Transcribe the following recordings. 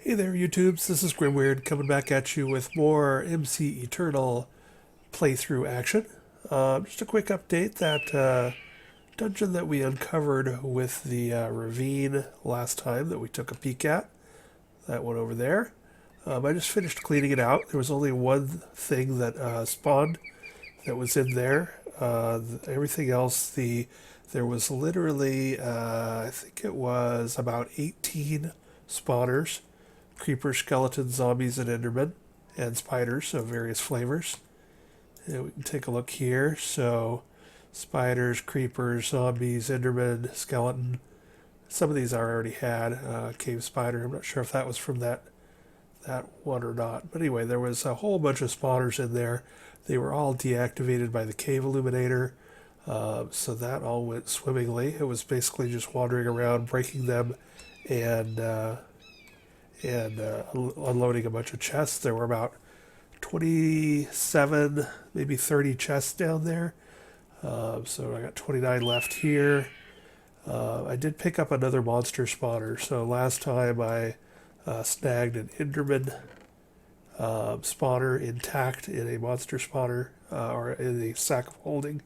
Hey there, YouTubes. This is Grimweird coming back at you with more MC Eternal playthrough action. Just a quick update that dungeon that we uncovered with the ravine last time that we took a peek at, that one over there. I just finished cleaning it out. There was only one thing that spawned that was in there. Everything else, there was literally, I think it was about 18 spawners, creepers, skeletons, zombies, and endermen, and spiders of various flavors. And we can take a look here. So, spiders, creepers, zombies, endermen, skeleton. Some of these I already had. Cave spider. I'm not sure if that was from that one or not. But anyway, there was a whole bunch of spawners in there. They were all deactivated by the cave illuminator. So that all went swimmingly. It was basically just wandering around, breaking them, and unloading a bunch of chests. There were about 27, maybe 30 chests down there. So I got 29 left here. I did pick up another monster spawner. So last time I snagged an Enderman spawner intact in a monster spawner or in a sack of holding.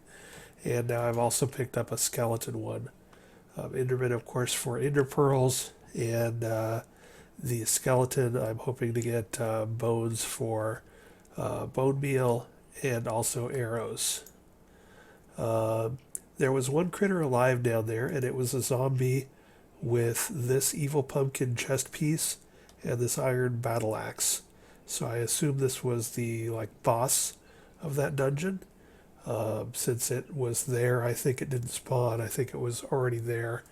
And now I've also picked up a skeleton one. Enderman, of course, for ender pearls, and the skeleton I'm hoping to get bones for bone meal and also arrows. There was one critter alive down there, and it was a zombie with this evil pumpkin chest piece and this iron battle axe. So I assume this was the boss of that dungeon. Since it was there, I think it didn't spawn. I think it was already there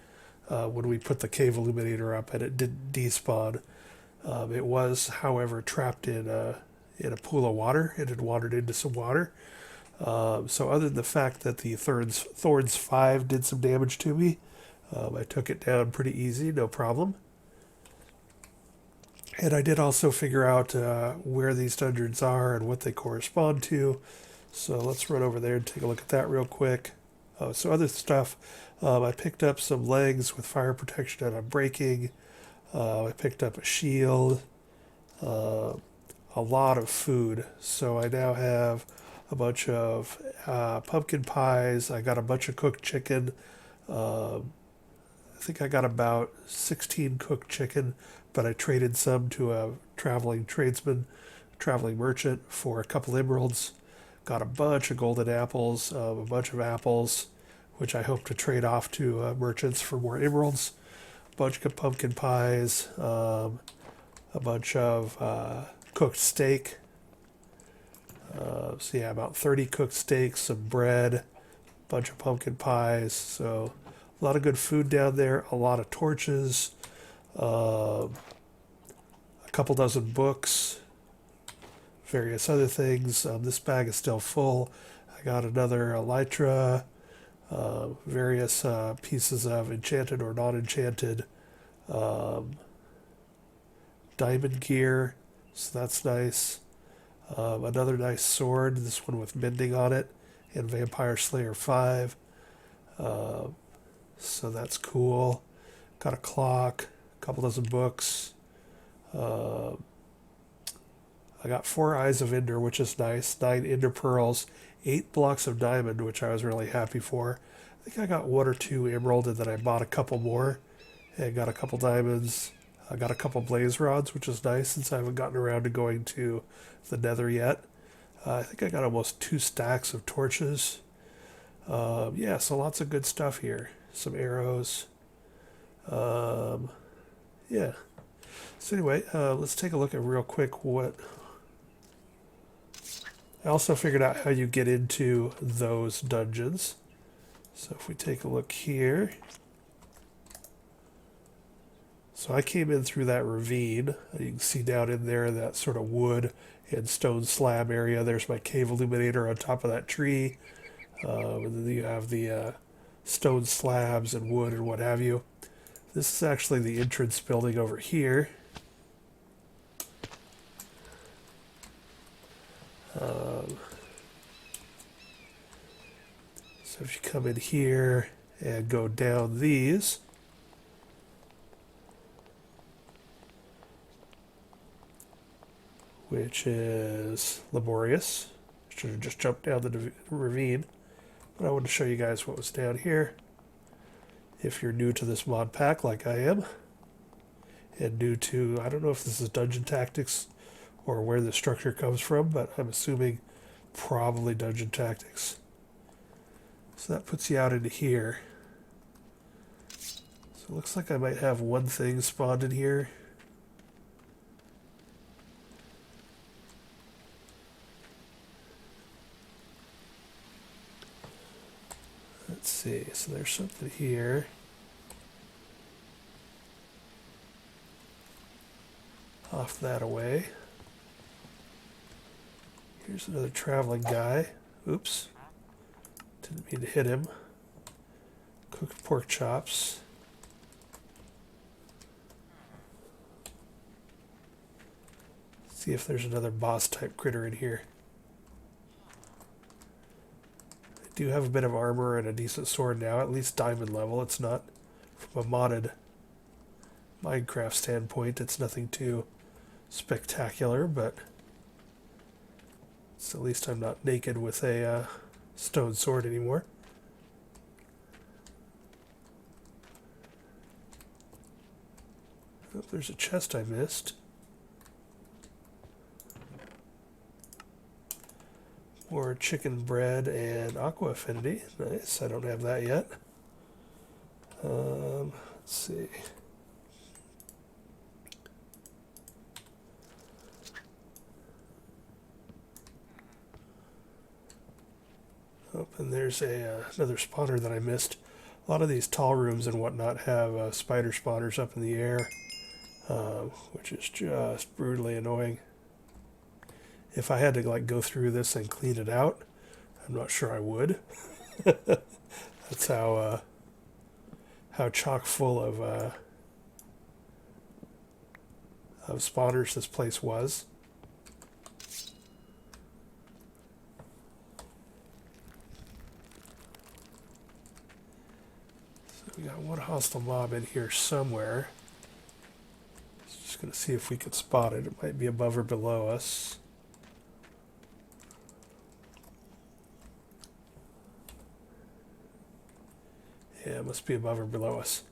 when we put the cave illuminator up, and it didn't despawn. It was, however, trapped in a pool of water. It had wandered into some water. So other than the fact that the Thorns 5 did some damage to me, I took it down pretty easy, no problem. And I did also figure out where these dungeons are and what they correspond to. So let's run over there and take a look at that real quick. So other stuff, I picked up some legs with fire protection and unbreaking. I picked up a shield, a lot of food. So I now have a bunch of pumpkin pies. I got a bunch of cooked chicken. I think I got about 16 cooked chicken, but I traded some to a traveling tradesman, traveling merchant for a couple emeralds. Got a bunch of golden apples, a bunch of apples, which I hope to trade off to merchants for more emeralds. A bunch of pumpkin pies, a bunch of cooked steak. So yeah, about 30 cooked steaks, some bread, a bunch of pumpkin pies. So a lot of good food down there, a lot of torches, a couple dozen books, various other things. This bag is still full. I got another elytra, various pieces of enchanted or non-enchanted diamond gear, so that's nice. Another nice sword, this one with mending on it, and Vampire Slayer 5. So that's cool. Got a clock, a couple dozen books. I got 4 Eyes of Ender, which is nice. 9 Ender Pearls, 8 blocks of diamond, which I was really happy for. I think I got 1 or 2 emerald, and then I bought a couple more and got a couple diamonds. I got a couple blaze rods, which is nice since I haven't gotten around to going to the Nether yet. I think I got almost 2 stacks of torches. Yeah, so lots of good stuff here. Some arrows. Yeah. So anyway, let's take a look at real quick what... I also figured out how you get into those dungeons. So if we take a look here... So I came in through that ravine. You can see down in there that sort of wood and stone slab area. There's my cave illuminator on top of that tree. And then you have the stone slabs and wood and what have you. This is actually the entrance building over here. So if you come in here and go down these, which is laborious. Should have just jumped down the ravine. But I wanted to show you guys what was down here. If you're new to this mod pack like I am, and new to, I don't know if this is dungeon tactics or where the structure comes from, but I'm assuming probably dungeon tactics. So that puts you out into here. So it looks like I might have one thing spawned in here. Let's see, so there's something here. Off that away. Here's another traveling guy. Oops. Didn't mean to hit him. Cooked pork chops. See if there's another boss type critter in here. I do have a bit of armor and a decent sword now, at least diamond level. It's not from a modded Minecraft standpoint. It's nothing too spectacular, but at least I'm not naked with a stone sword anymore. Oh, there's a chest I missed. More chicken bread and aqua affinity. Nice, I don't have that yet. Let's see. Oh, and there's another spawner that I missed. A lot of these tall rooms and whatnot have spider spawners up in the air, which is just brutally annoying. If I had to like go through this and clean it out, I'm not sure I would. That's how chock full of spawners this place was. We got one hostile mob in here somewhere. Just going to see if we can spot it. It might be above or below us. Yeah, it must be above or below us.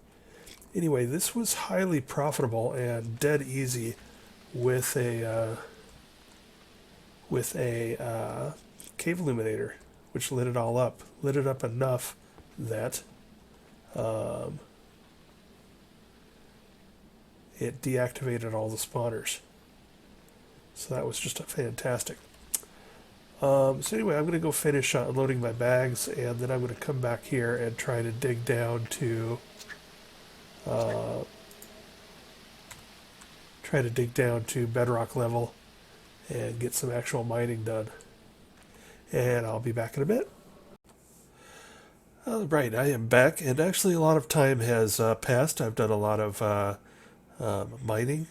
Anyway, this was highly profitable and dead easy with a cave illuminator, which lit it all up. Lit it up enough that it deactivated all the spawners. So that was just fantastic. So anyway, I'm going to go finish unloading my bags, and then I'm going to come back here and try to dig down to bedrock level and get some actual mining done. And I'll be back in a bit. Right, I am back, and actually a lot of time has passed. I've done a lot of mining,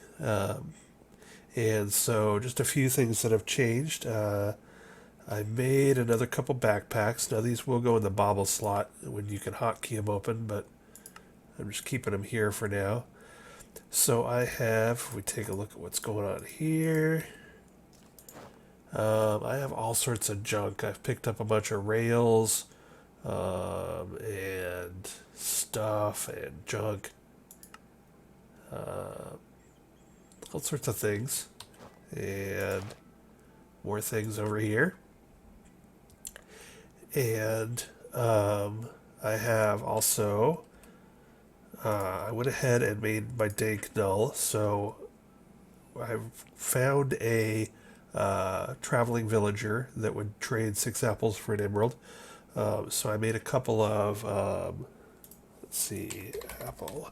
and so just a few things that have changed. I made another couple backpacks. Now these will go in the bobble slot when you can hotkey them open, but I'm just keeping them here for now. So I have, if we take a look at what's going on here, I have all sorts of junk. I've picked up a bunch of rails, and stuff and junk, all sorts of things, and more things over here. And I have also I went ahead and made my dank null, so I found a traveling villager that would trade 6 apples for an emerald. So I made a couple of, let's see, apple.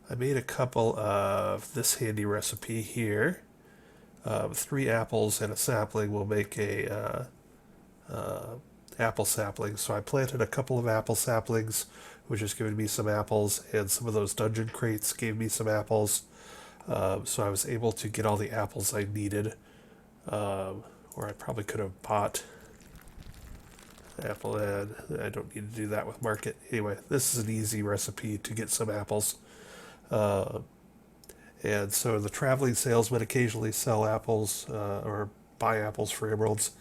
I made a couple of this handy recipe here. 3 apples and a sapling will make a apple sapling. So I planted a couple of apple saplings, which has given me some apples, and some of those dungeon crates gave me some apples. So I was able to get all the apples I needed, or I probably could have bought apple, and I don't need to do that with market. Anyway, this is an easy recipe to get some apples. And And so the traveling salesmen occasionally sell apples or buy apples for emeralds.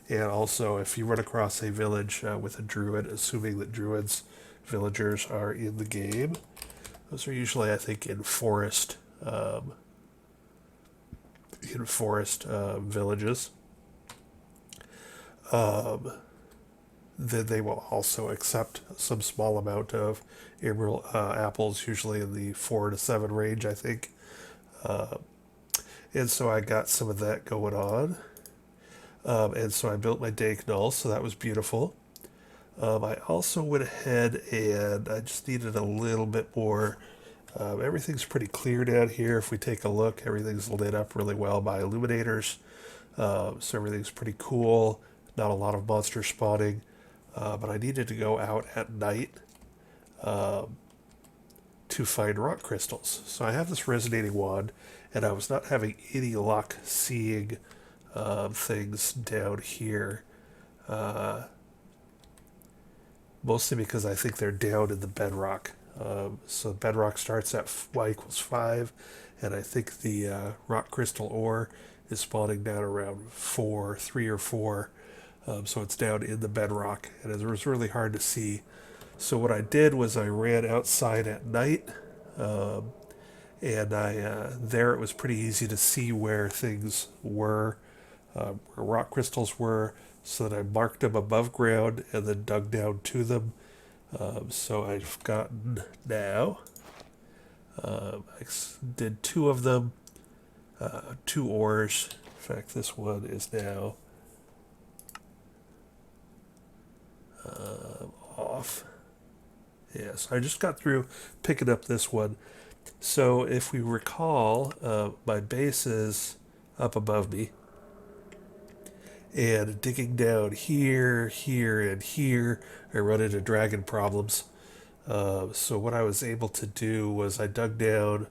And also, if you run across a village with a druid, assuming that druids, villagers are in the game, those are usually, I think, in forest villages. Then they will also accept some small amount of emerald apples, usually in the 4 to 7 range, I think. Uh, and so I got some of that going on. And so I built my dank null, so that was beautiful. I also went ahead and I just needed a little bit more. Everything's pretty clear down here. If we take a look, everything's lit up really well by illuminators. So everything's pretty cool. Not a lot of monster spawning. But I needed to go out at night to find rock crystals. So I have this resonating wand, and I was not having any luck seeing things down here. Mostly because I think they're down in the bedrock. So bedrock starts at y=5, and I think the rock crystal ore is spawning down around 3 or 4. So it's down in the bedrock, and it was really hard to see. So what I did was I ran outside at night, and there it was pretty easy to see where things were, where rock crystals were, so that I marked them above ground and then dug down to them. So I've gotten now, I did 2 of them, 2 ores. In fact, this one is now off. Yes, I just got through picking up this one. So if we recall, my base is up above me. And digging down here, here, and here, I run into dragon problems. So what I was able to do was I dug down,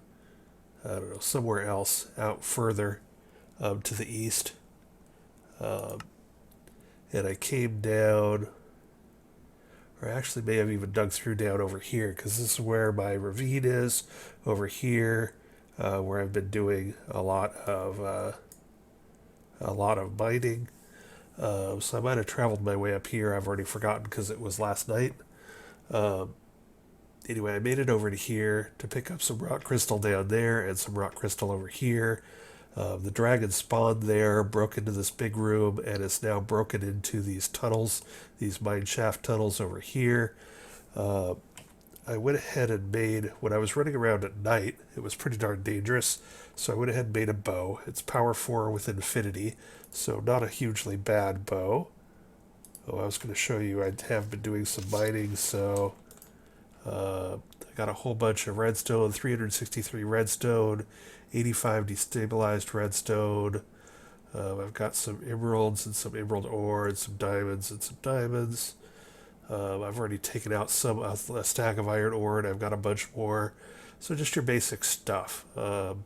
I don't know, somewhere else, out further to the east. And I came down, or I actually may have even dug through down over here, because this is where my ravine is, over here, where I've been doing a lot of mining. So I might have traveled my way up here. I've already forgotten because it was last night. Anyway, I made it over to here to pick up some rock crystal down there and some rock crystal over here. The dragon spawned there, broke into this big room, and it's now broken into these tunnels, these mine shaft tunnels over here. I went ahead and made, when I was running around at night, it was pretty darn dangerous, so I went ahead and made a bow. It's power 4 with infinity, so not a hugely bad bow. Oh, I was going to show you, I have been doing some mining, so I got a whole bunch of redstone, 363 redstone, 85 destabilized redstone. I've got some emeralds and some emerald ore and some diamonds and some diamonds. I've already taken out a stack of iron ore, and I've got a bunch more. So just your basic stuff. The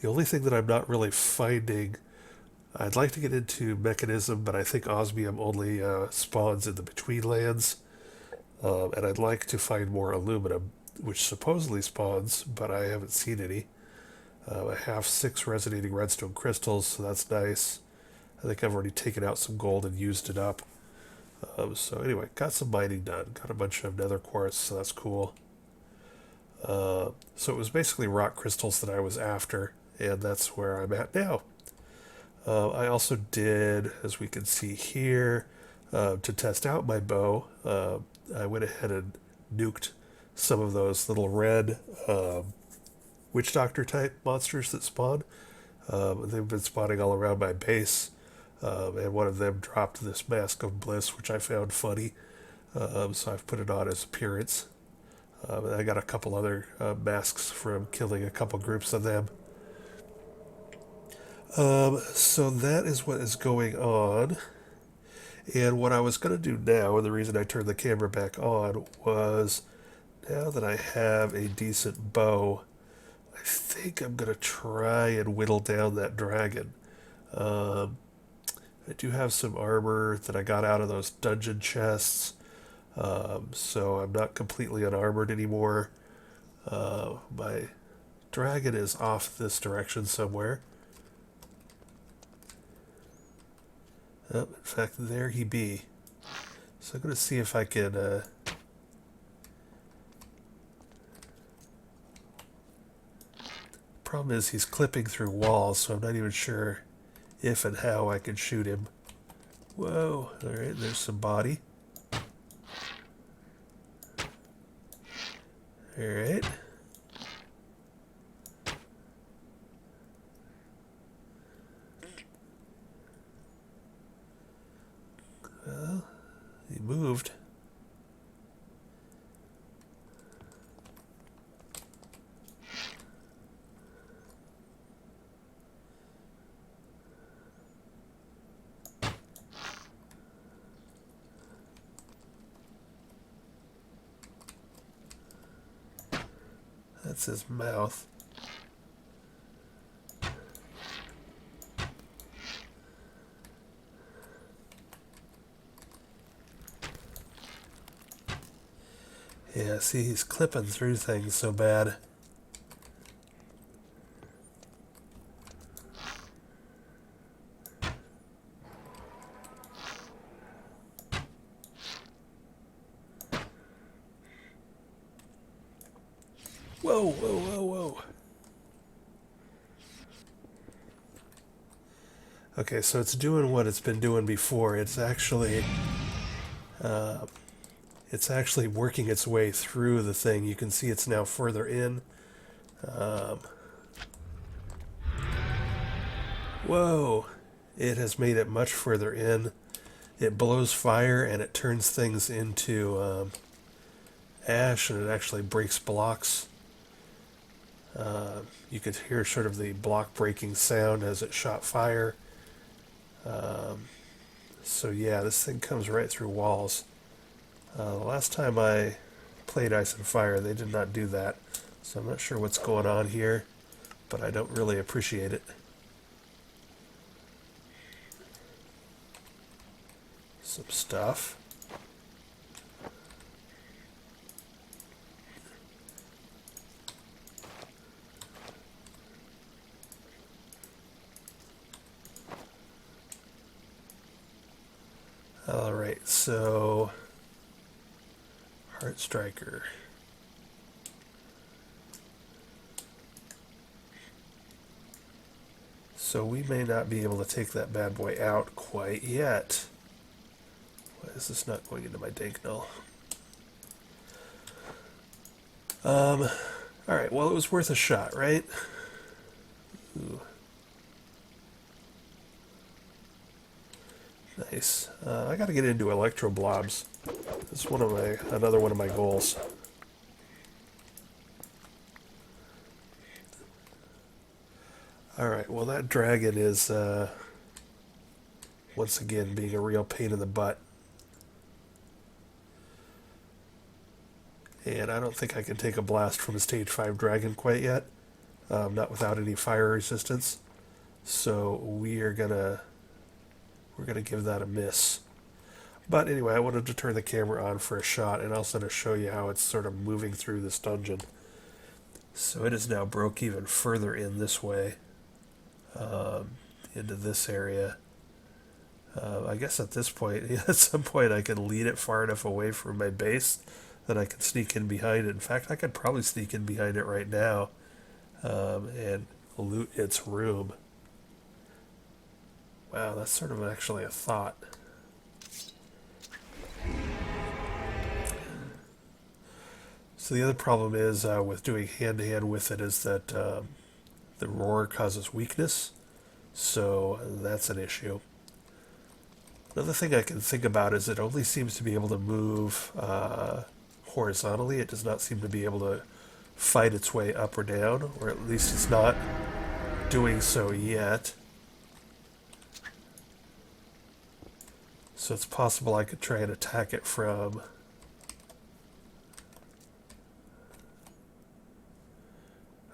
only thing that I'm not really finding, I'd like to get into mechanism, but I think osmium only spawns in the Betweenlands. And I'd like to find more aluminum, which supposedly spawns, but I haven't seen any. I have 6 resonating redstone crystals, so that's nice. I think I've already taken out some gold and used it up. So anyway, got some mining done. Got a bunch of nether quartz, so that's cool. So it was basically rock crystals that I was after, and that's where I'm at now. I also did, as we can see here, to test out my bow, I went ahead and nuked some of those little red witch doctor type monsters that spawn. They've been spawning all around my base. And one of them dropped this Mask of Bliss, which I found funny. So I've put it on as appearance. I got a couple other masks from killing a couple groups of them. So that is what is going on. And what I was going to do now, and the reason I turned the camera back on, was now that I have a decent bow, I think I'm going to try and whittle down that dragon. I do have some armor that I got out of those dungeon chests, so I'm not completely unarmored anymore. My dragon is off this direction somewhere. Oh, in fact, there he be. So I'm going to see if I can... Problem is he's clipping through walls, so I'm not even sure if and how I can shoot him. Whoa, alright, there's some body. Alright. Well, he moved. That's his mouth. Yeah, see, he's clipping through things so bad. Whoa, whoa, whoa, whoa. Okay, so it's doing what it's been doing before. It's actually working its way through the thing. You can see it's now further in. Whoa! It has made it much further in. It blows fire and it turns things into ash, and it actually breaks blocks. You could hear sort of the block breaking sound as it shot fire. So yeah, this thing comes right through walls. The last time I played Ice and Fire, they did not do that. So I'm not sure what's going on here, but I don't really appreciate it. Some stuff. Alright, so Heart Striker. So we may not be able to take that bad boy out quite yet. Why is this not going into my dank null? Alright, well, it was worth a shot, right? Ooh. Nice. I gotta get into electro blobs. That's another one of my goals. Alright, well, that dragon is once again being a real pain in the butt. And I don't think I can take a blast from a stage 5 dragon quite yet. Not without any fire resistance. So we're gonna give that a miss. But anyway, I wanted to turn the camera on for a shot and also to show you how it's sort of moving through this dungeon. So it is now broke even further in this way, into this area. I guess at this point, at some point I can lead it far enough away from my base that I can sneak in behind it. In fact, I could probably sneak in behind it right now and loot its room. Wow, that's sort of actually a thought. So the other problem is with doing hand-to-hand with it is that the roar causes weakness, so that's an issue. Another thing I can think about is it only seems to be able to move horizontally. It does not seem to be able to fight its way up or down, or at least it's not doing so yet. So it's possible I could try and attack it from...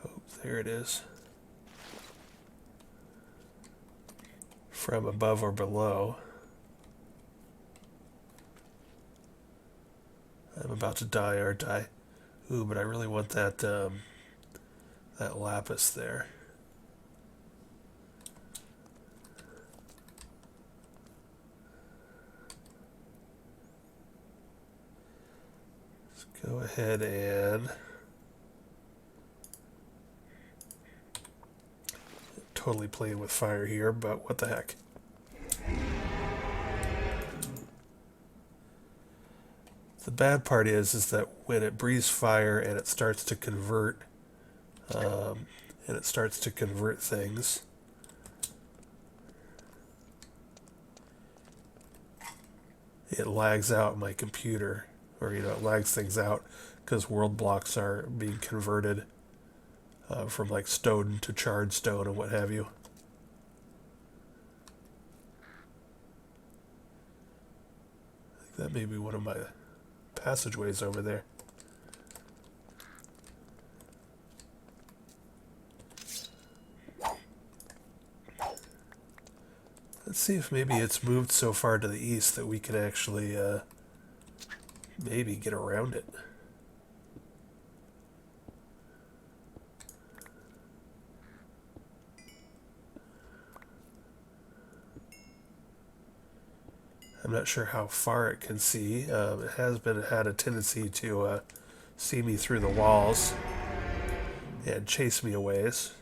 Oh, there it is. From above or below. I'm about to die, aren't I? Ooh, but I really want that that lapis there. Let's go ahead and totally playing with fire here, but what the heck. The bad part is that when it breathes fire and it starts to convert things, it lags out my computer, or it lags things out because world blocks are being converted from like stone to charred stone and what have you. I think that may be one of my passageways over there. Let's see if maybe it's moved so far to the east that we can actually maybe get around it. I'm not sure how far it can see. It has had a tendency to see me through the walls and chase me a ways.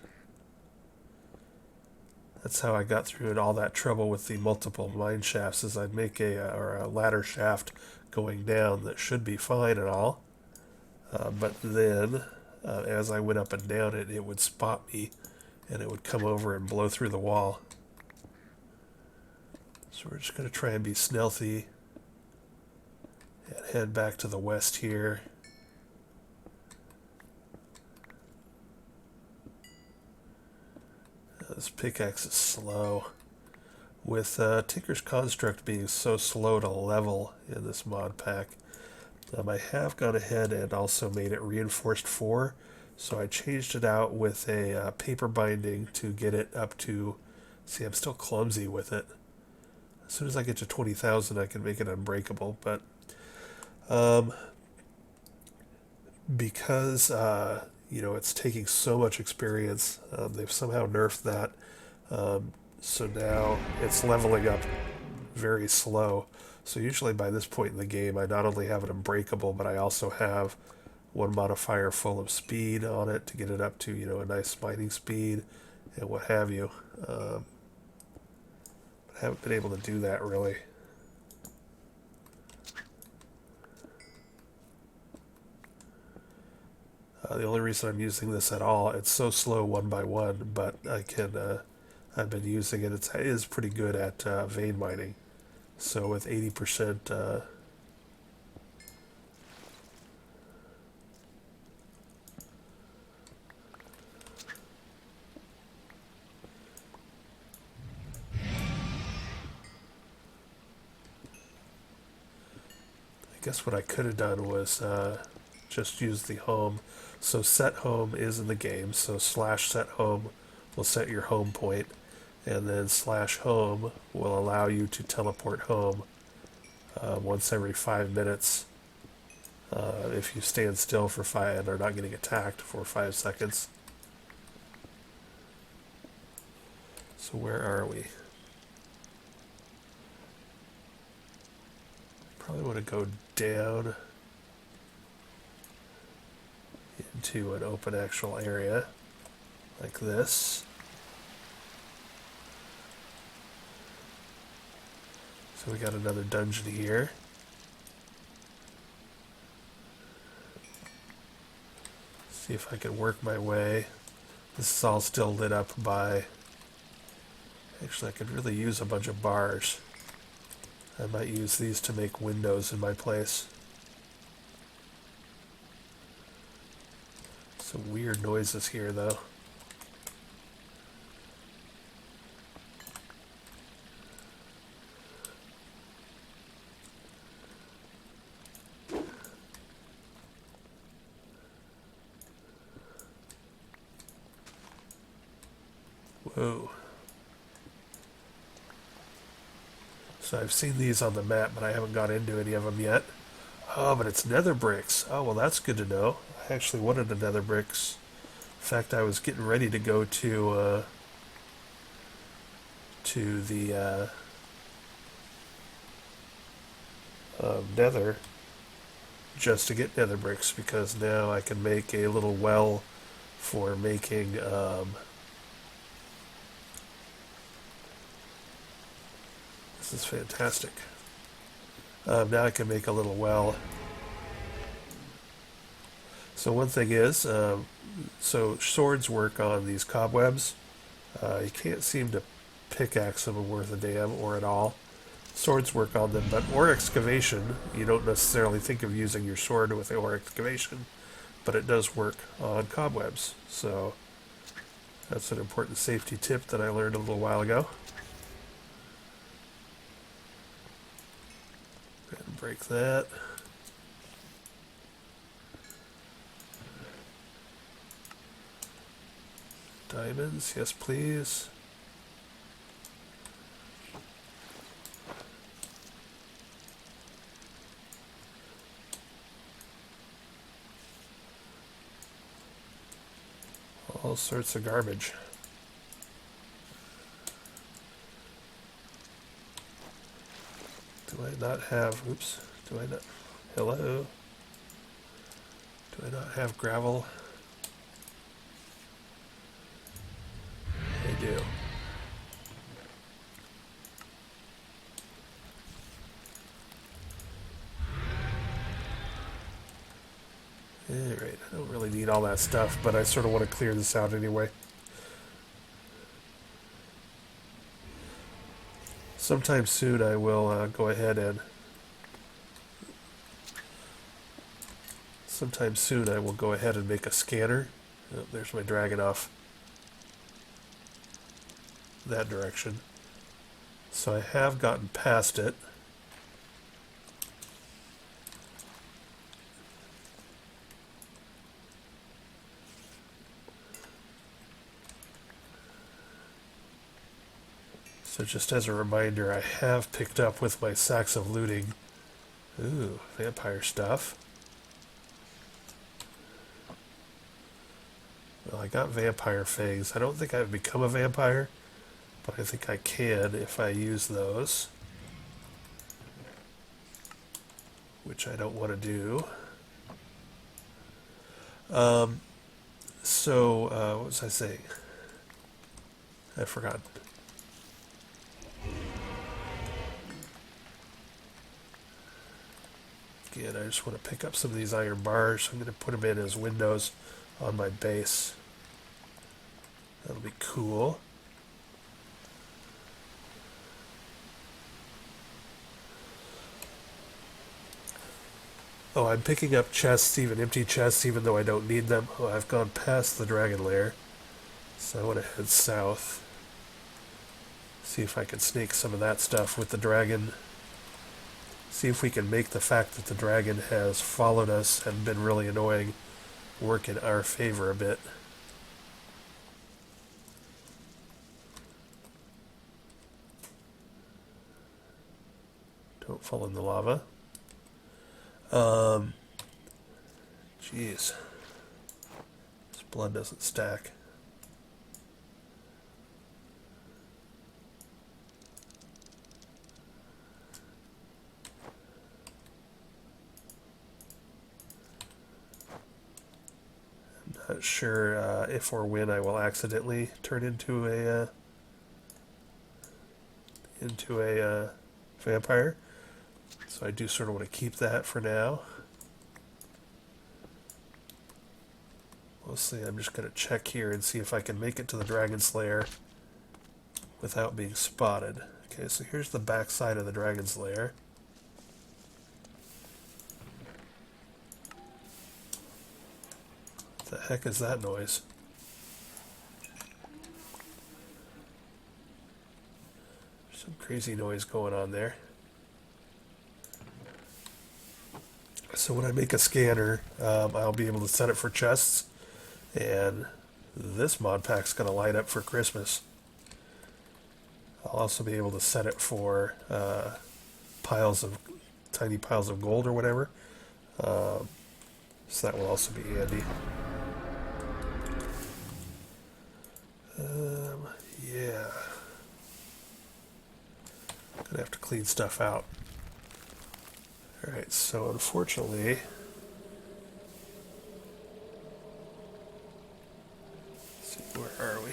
That's how I got through all that trouble with the multiple mine shafts, is I'd make a ladder shaft going down that should be fine and all. But then, as I went up and down it, it would spot me and it would come over and blow through the wall. So we're just going to try and be stealthy and head back to the west here. This pickaxe is slow. With Tinker's Construct being so slow to level in this mod pack, I have gone ahead and also made it reinforced 4. So I changed it out with a paper binding to get it up to... See, I'm still clumsy with it. As soon as I get to 20,000, I can make it unbreakable. But because it's taking so much experience, they've somehow nerfed that. So now it's leveling up very slow. So usually by this point in the game, I not only have it unbreakable, but I also have one modifier full of speed on it to get it up to a nice mining speed and what have you. I haven't been able to do that really. The only reason I'm using this at all, it's so slow one by one, but I've been using it. It is pretty good at vein mining. So with 80%, I guess what I could have done was just use the home. So set home is in the game, so slash set home will set your home point, and then slash home will allow you to teleport home once every 5 minutes if you stand still for 5 and are not getting attacked for 5 seconds. So where are we? Probably want to go down into an open actual area like this. So we got another dungeon here. See if I can work my way. This is all still lit up by... Actually, I could really use a bunch of bars. I might use these to make windows in my place. Some weird noises here, though. Whoa. So I've seen these on the map, but I haven't got into any of them yet. Oh, but it's Nether Bricks. Oh, well, that's good to know. I actually wanted a Nether Bricks fact, I was getting ready to go to the Nether just to get Nether Bricks, because now I can make a little well for making this is fantastic. Now I can make a little well. So one thing is, so swords work on these cobwebs. You can't seem to pickaxe them worth a damn or at all. Swords work on them, but ore excavation, you don't necessarily think of using your sword with ore excavation, but it does work on cobwebs. So that's an important safety tip that I learned a little while ago. And break that. Diamonds, yes please. All sorts of garbage. Do I not have, oops, do I not, hello? Do I not have gravel? I do. Alright, I don't really need all that stuff, but I sort of want to clear this out anyway. Sometime soon I will go ahead and... Sometime soon I will go ahead and make a scanner. Oh, there's my dragon off that direction. So I have gotten past it. So just as a reminder, I have picked up with my sacks of looting. Ooh, vampire stuff. Well, I got vampire fangs. I don't think I've become a vampire, but I think I can if I use those. Which I don't want to do. What was I saying? I forgot. Again, I just want to pick up some of these iron bars. I'm going to put them in as windows on my base. That'll be cool. Oh, I'm picking up chests, even empty chests, even though I don't need them. Oh, I've gone past the dragon lair. So I want to head south. See if I can sneak some of that stuff with the dragon. See if we can make the fact that the dragon has followed us and been really annoying work in our favor a bit. Don't fall in the lava. Jeez. This blood doesn't stack. Not sure if or when I will accidentally turn into a vampire, so I do sort of want to keep that for now. Mostly I'm just going to check here and see if I can make it to the dragon's lair without being spotted. Okay, so here's the back side of the dragon's lair. What the heck is that noise? There's some crazy noise going on there. So when I make a scanner, I'll be able to set it for chests, and this mod pack's going to light up for Christmas. I'll also be able to set it for tiny piles of gold or whatever. So that will also be handy. clean stuff out. Alright, so unfortunately... Let's see, where are we?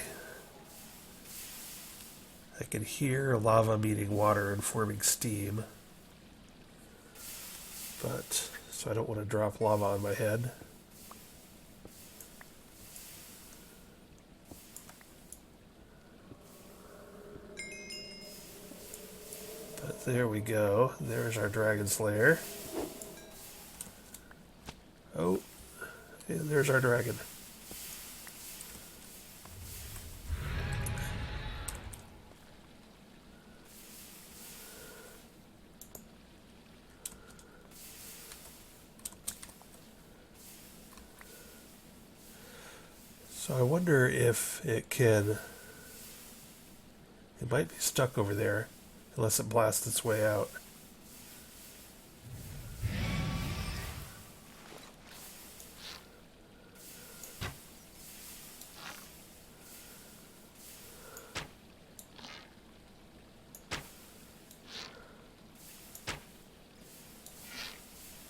I can hear lava meeting water and forming steam. But, so I don't want to drop lava on my head. But there we go. There's our dragon's lair. Oh, and there's our dragon. So I wonder if it can... It might be stuck over there, unless it blasts its way out.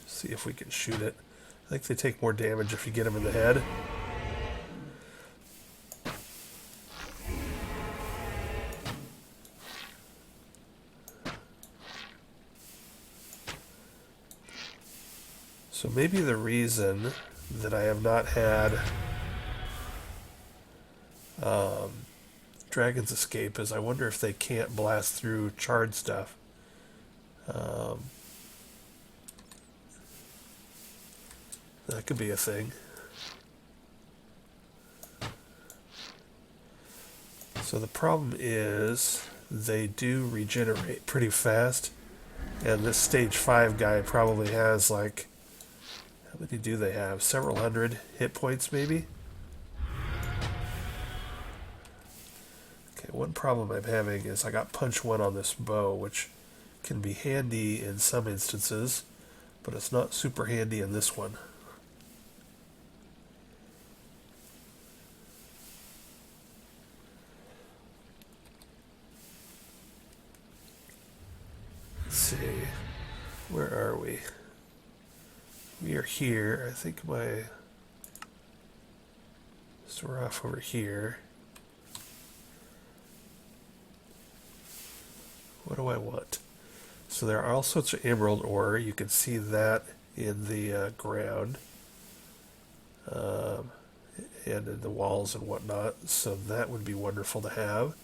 See if we can shoot it. I think they take more damage if you get them in the head. So maybe the reason that I have not had Dragon's Escape is I wonder if they can't blast through charred stuff. That could be a thing. So the problem is they do regenerate pretty fast, and this stage 5 guy probably has like, how many do they have? Several hundred hit points maybe? Okay, one problem I'm having is I got punch 1 on this bow, which can be handy in some instances, but it's not super handy in this one. Let's see, where are we? We are here. I think so we're off over here. What do I want? So there are all sorts of emerald ore. You can see that in the ground. And in the walls and whatnot. So that would be wonderful to have.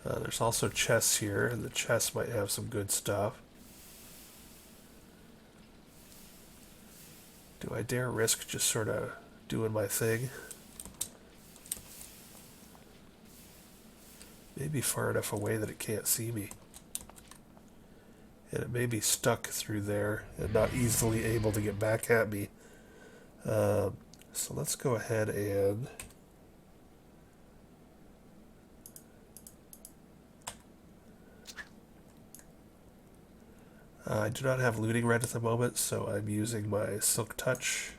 There's also chests here, and the chests might have some good stuff. Do I dare risk just sort of doing my thing? Maybe far enough away that it can't see me. And it may be stuck through there and not easily able to get back at me. So let's go ahead and... I do not have looting right at the moment, so I'm using my Silk Touch.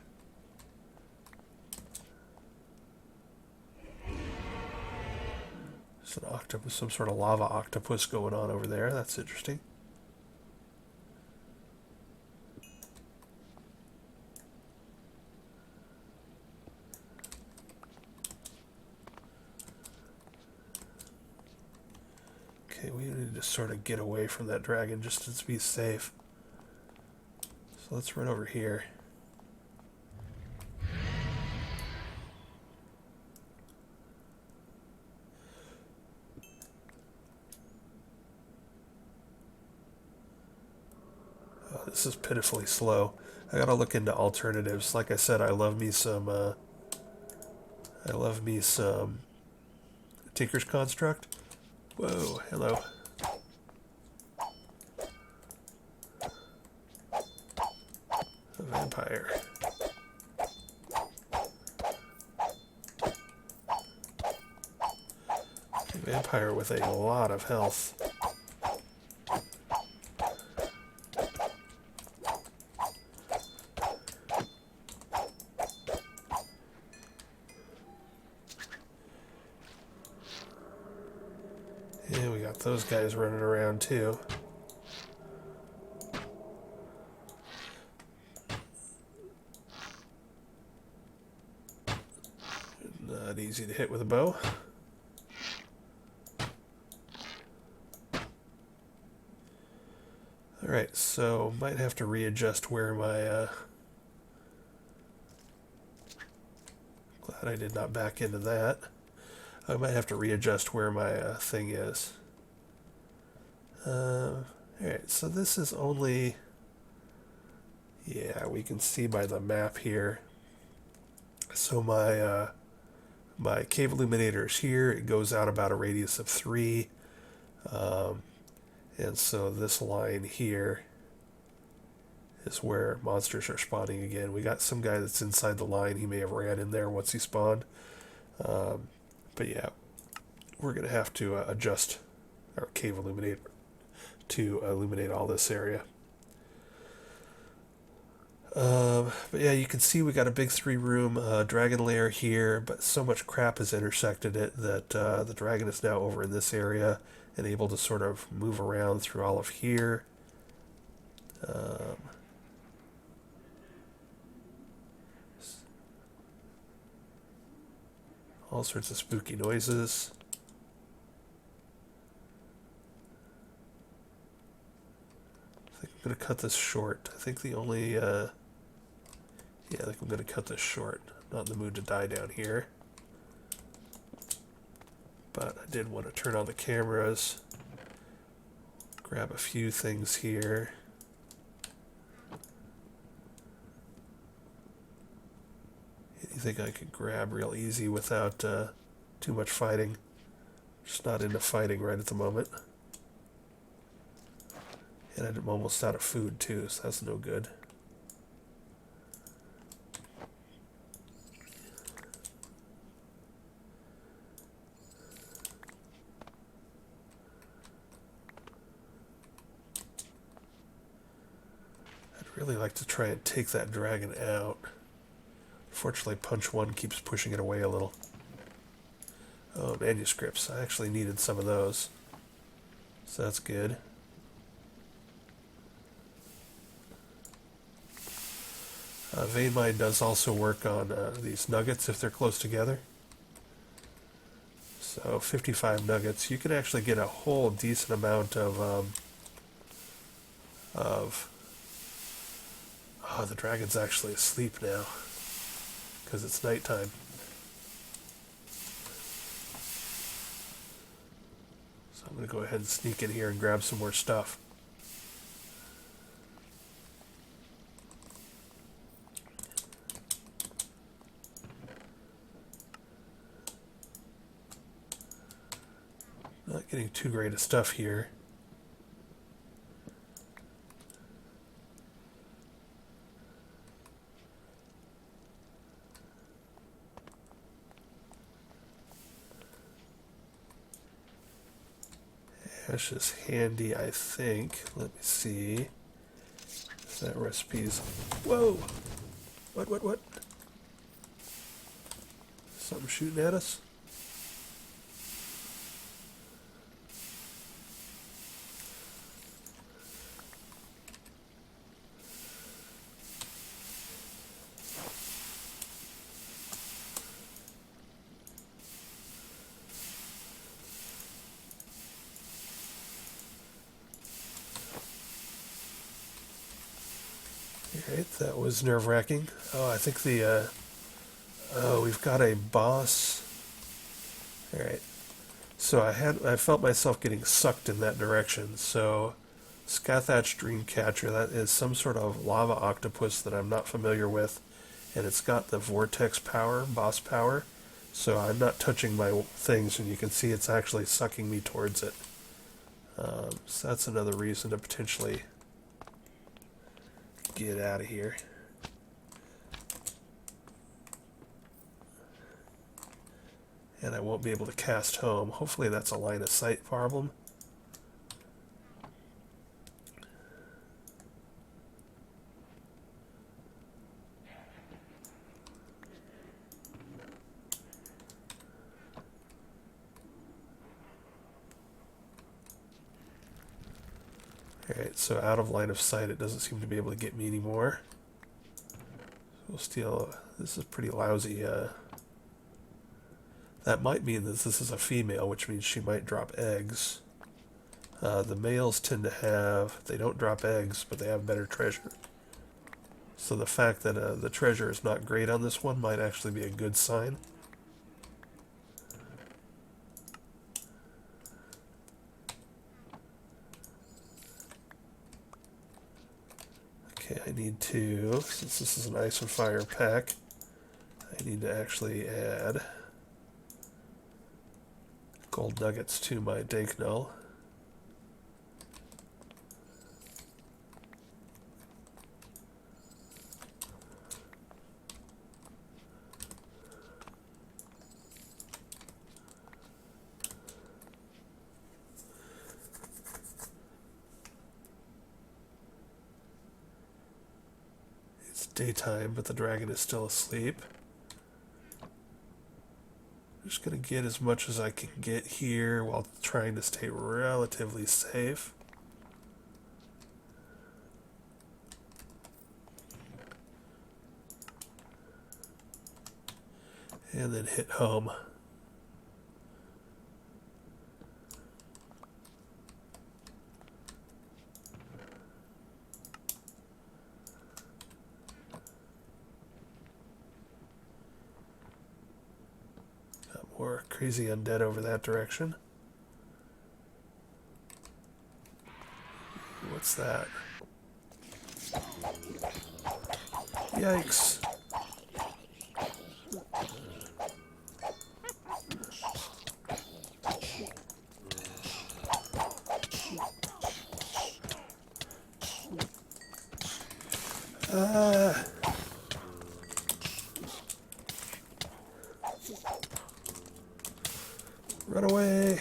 There's an octopus, some sort of lava octopus going on over there. That's interesting. Okay, we need to sort of get away from that dragon just to be safe. So let's run over here. Oh, this is pitifully slow. I gotta look into alternatives. Like I said, I love me some Tinker's Construct. Whoa, hello. A vampire. A vampire with a lot of health. Yeah, we got those guys running around too. easy to hit with a bow. Alright, so might have to readjust where my... glad I did not back into that. I might have to readjust where my thing is. Alright, so this is only... Yeah, we can see by the map here. So my cave illuminator is here. It goes out about a radius of 3. And so this line here is where monsters are spawning again. We got some guy that's inside the line. He may have ran in there once he spawned. But yeah, we're going to have to adjust our cave illuminator to illuminate all this area. But yeah, you can see we got a big 3-room dragon lair here, but so much crap has intersected it that the dragon is now over in this area and able to sort of move around through all of here. All sorts of spooky noises. I think I'm going to cut this short. I think the only... yeah, I think I'm going to cut this short. I'm not in the mood to die down here. But I did want to turn on the cameras. Grab a few things here. Anything I could grab real easy without too much fighting. Just not into fighting right at the moment. And I'm almost out of food too, so that's no good. I'd really like to try and take that dragon out. Fortunately, punch 1 keeps pushing it away a little. Oh, manuscripts. I actually needed some of those. So that's good. Vein mine does also work on these nuggets if they're close together. So 55 nuggets. You can actually get a whole decent amount of oh, the dragon's actually asleep now because it's nighttime. So I'm going to go ahead and sneak in here and grab some more stuff. Not getting too great of stuff here. Ash is handy, I think. Let me see. Is that recipes? Whoa! What? Something shooting at us? Alright, that was nerve-wracking. Oh, I think the, oh, we've got a boss. Alright. So I felt myself getting sucked in that direction. So, Scathach Dreamcatcher, that is some sort of lava octopus that I'm not familiar with. And it's got the vortex power, boss power. So I'm not touching my things, and you can see it's actually sucking me towards it. So that's another reason to potentially get out of here. And I won't be able to cast home. Hopefully that's a line of sight problem. Alright, so out of line of sight, it doesn't seem to be able to get me anymore. We'll steal... This is pretty lousy. That might mean that this is a female, which means she might drop eggs. The males tend to have, they don't drop eggs, but they have better treasure. So the fact that the treasure is not great on this one might actually be a good sign. Okay, I need to, since this is an ice and fire pack, I need to actually add gold nuggets to my Danknull. It's daytime, but the dragon is still asleep. I'm just going to get as much as I can get here while trying to stay relatively safe. And then hit home. More crazy undead over that direction. What's that? Yikes. Run away.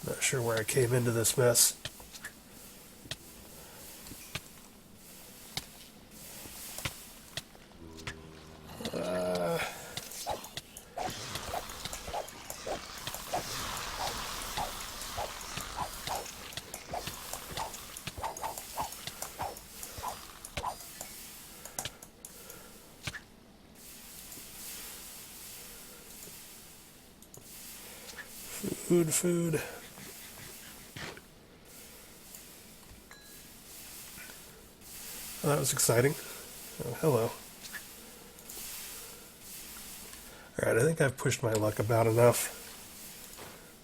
Not sure where I came into this mess. Food. Oh, that was exciting. Oh, hello. Alright, I think I've pushed my luck about enough.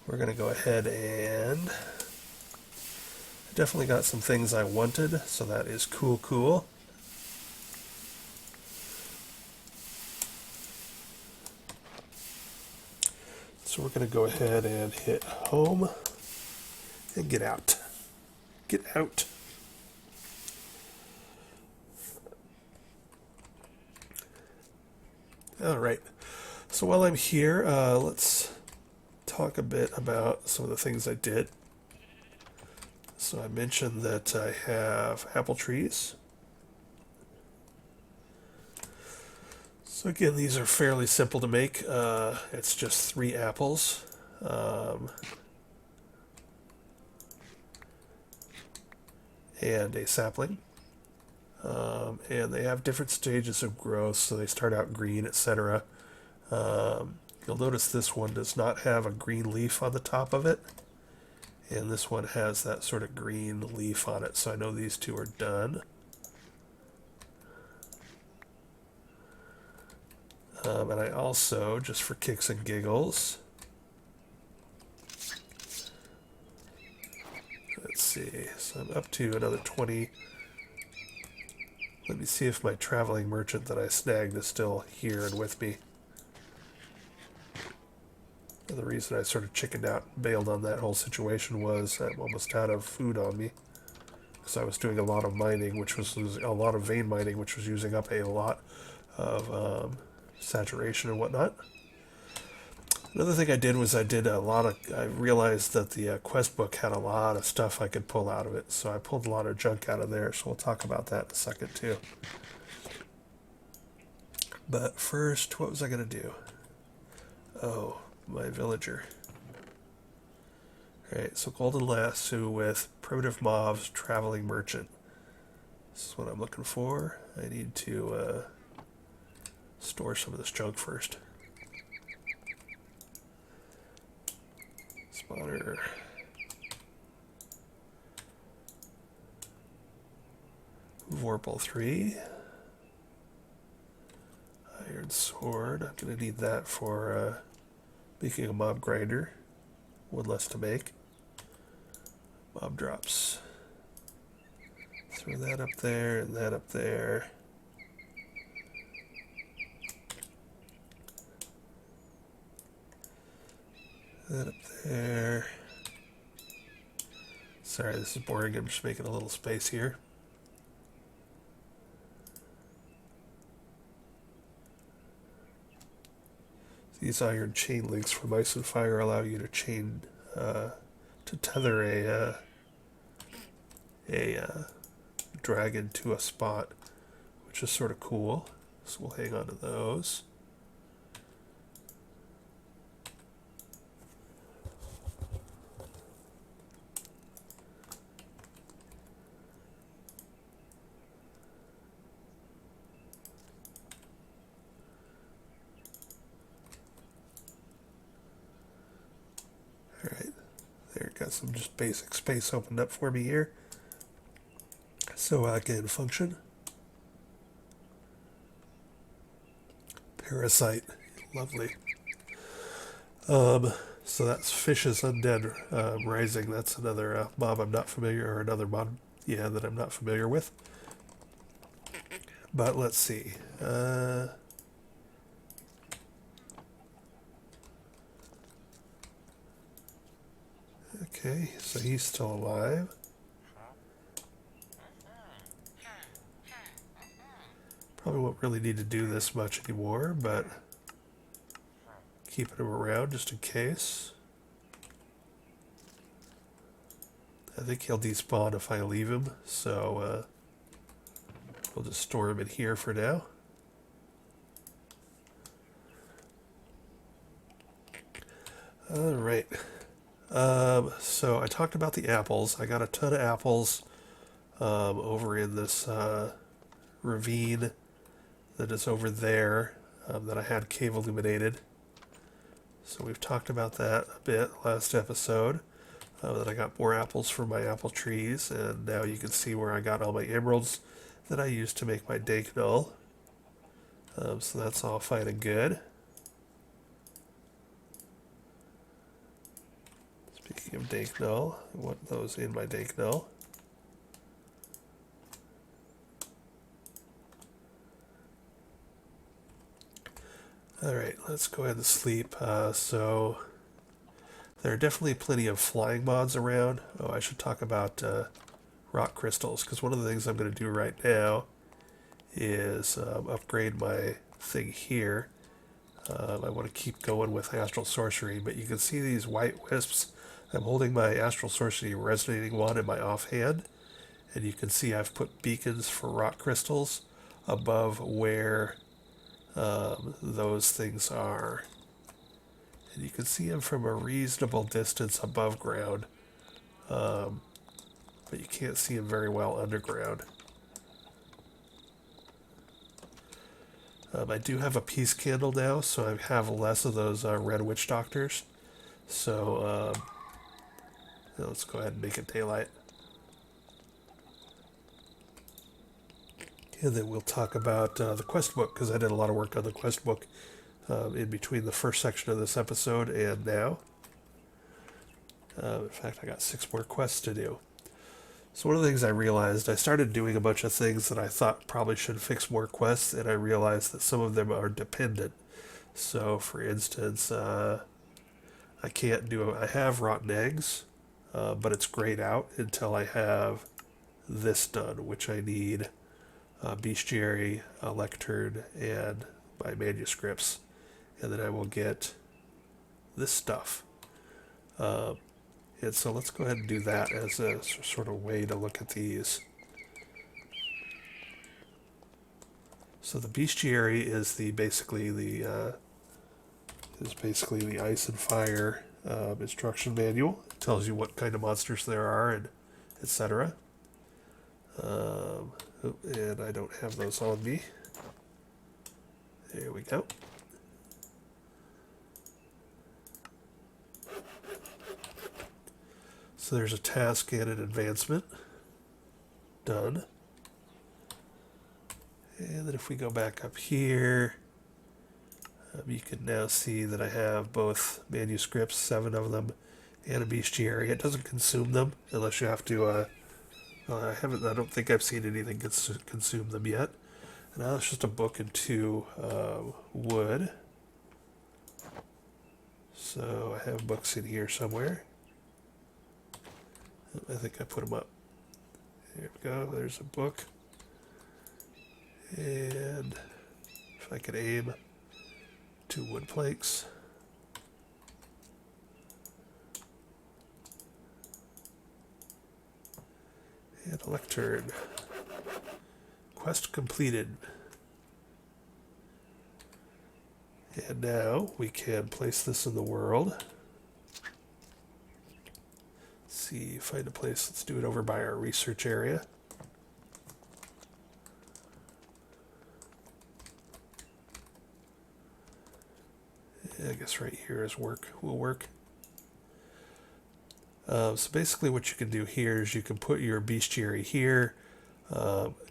We're going to go ahead and... I definitely got some things I wanted, so that is cool. So we're going to go ahead and hit home and get out. Get out. All right. So while I'm here, let's talk a bit about some of the things I did. So I mentioned that I have apple trees. So again, these are fairly simple to make. It's just 3 apples. And a sapling. And they have different stages of growth, so they start out green, etc. You'll notice this one does not have a green leaf on the top of it. And this one has that sort of green leaf on it, so I know these 2 are done. And I also, just for kicks and giggles, let's see, so I'm up to another 20. Let me see if my traveling merchant that I snagged is still here and with me. And the reason I sort of chickened out and bailed on that whole situation was I'm almost out of food on me. Because I was doing a lot of mining, which was a lot of vein mining, which was using up a lot of saturation and whatnot. Another thing I did was I realized that the quest book had a lot of stuff I could pull out of it, so I pulled a lot of junk out of there, so we'll talk about that in a second too. But first, what was I going to do? Oh, my villager. Alright, so golden lasso with primitive mobs, traveling merchant. This is what I'm looking for. I need to store some of this junk first. Spawner. Vorpal 3. Iron sword. I'm going to need that for making a mob grinder. One less to make. Mob drops. Throw that up there and that up there. That up there. Sorry, this is boring. I'm just making a little space here. These iron chain links from Ice and Fire allow you to chain, to tether a dragon to a spot, which is sort of cool. So we'll hang on to those. Alright, there, got some just basic space opened up for me here. So I can function. Parasite, lovely. So that's Fish's Undead Rising. That's another mob I'm not familiar, or another mob, yeah, that I'm not familiar with. But let's see. Okay, so he's still alive. Probably won't really need to do this much anymore, but keeping him around just in case. I think he'll despawn if I leave him, so we'll just store him in here for now. Alright. So I talked about the apples. I got a ton of apples over in this ravine that is over there that I had cave illuminated. So we've talked about that a bit last episode. That I got more apples from my apple trees, and now you can see where I got all my emeralds that I used to make my dank null. So that's all fine and good. Speaking of dank null, I want those in my dank null. Alright, let's go ahead and sleep. So there are definitely plenty of flying mods around. Oh, I should talk about rock crystals, because one of the things I'm going to do right now is upgrade my thing here. I want to keep going with Astral Sorcery, but you can see these white wisps. I'm holding my Astral Sorcery Resonating Wand in my offhand, and you can see I've put beacons for rock crystals above where those things are. And you can see them from a reasonable distance above ground, but you can't see them very well underground. I do have a peace candle now, so I have less of those red witch doctors. So let's go ahead and make it daylight. And then we'll talk about the quest book, because I did a lot of work on the quest book in between the first section of this episode and now. In fact, I got 6 more quests to do. So one of the things I realized, I started doing a bunch of things that I thought probably should fix more quests, and I realized that some of them are dependent. So, for instance, I have rotten eggs, but it's grayed out until I have this done, which I need bestiary, a lectern, and my manuscripts. And then I will get this stuff. And so let's go ahead and do that as a sort of way to look at these. So the bestiary is basically the ice and fire instruction manual. It tells you what kind of monsters there are and etc. And I don't have those on me. There we go. So there's a task and an advancement. Done. And then if we go back up here, you can now see that I have both manuscripts, 7 of them, and a bestiary. It doesn't consume them unless you have to. I don't think I've seen anything consume them yet. And now it's just a book and 2 wood. So I have books in here somewhere. I think I put them up. There we go. There's a book. And if I could aim, 2 wood planks. And a lectern. Quest completed. And now we can place this in the world. See, find a place. Let's do it over by our research area. I guess right here will work. So basically what you can do here is you can put your bestiary here.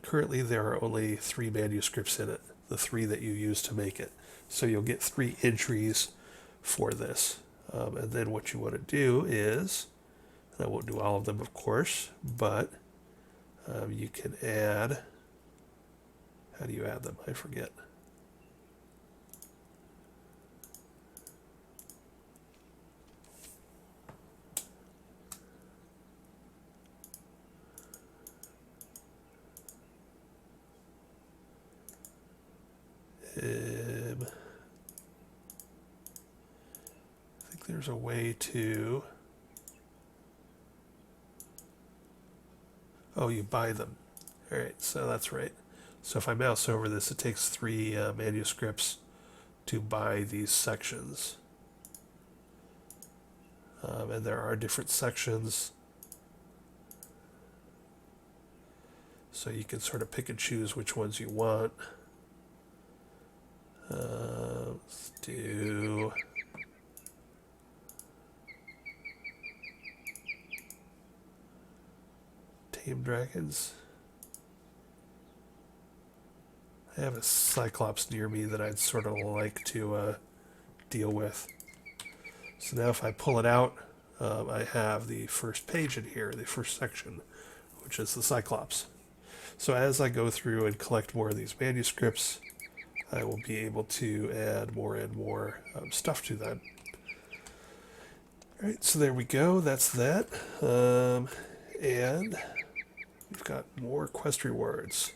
Currently there are only 3 manuscripts in it, the 3 that you use to make it. So you'll get 3 entries for this. And then what you want to do is, and I won't do all of them of course, but you can add, how do you add them? I forget. I think there's a way to... Oh, you buy them. Alright, so that's right. So if I mouse over this, it takes 3 manuscripts to buy these sections. And there are different sections. So you can sort of pick and choose which ones you want. Let's do... Tame dragons. I have a cyclops near me that I'd sort of like to deal with. So now if I pull it out, I have the first page in here, the first section, which is the cyclops. So as I go through and collect more of these manuscripts, I will be able to add more and more stuff to them. Alright, so there we go, that's that. And we've got more quest rewards.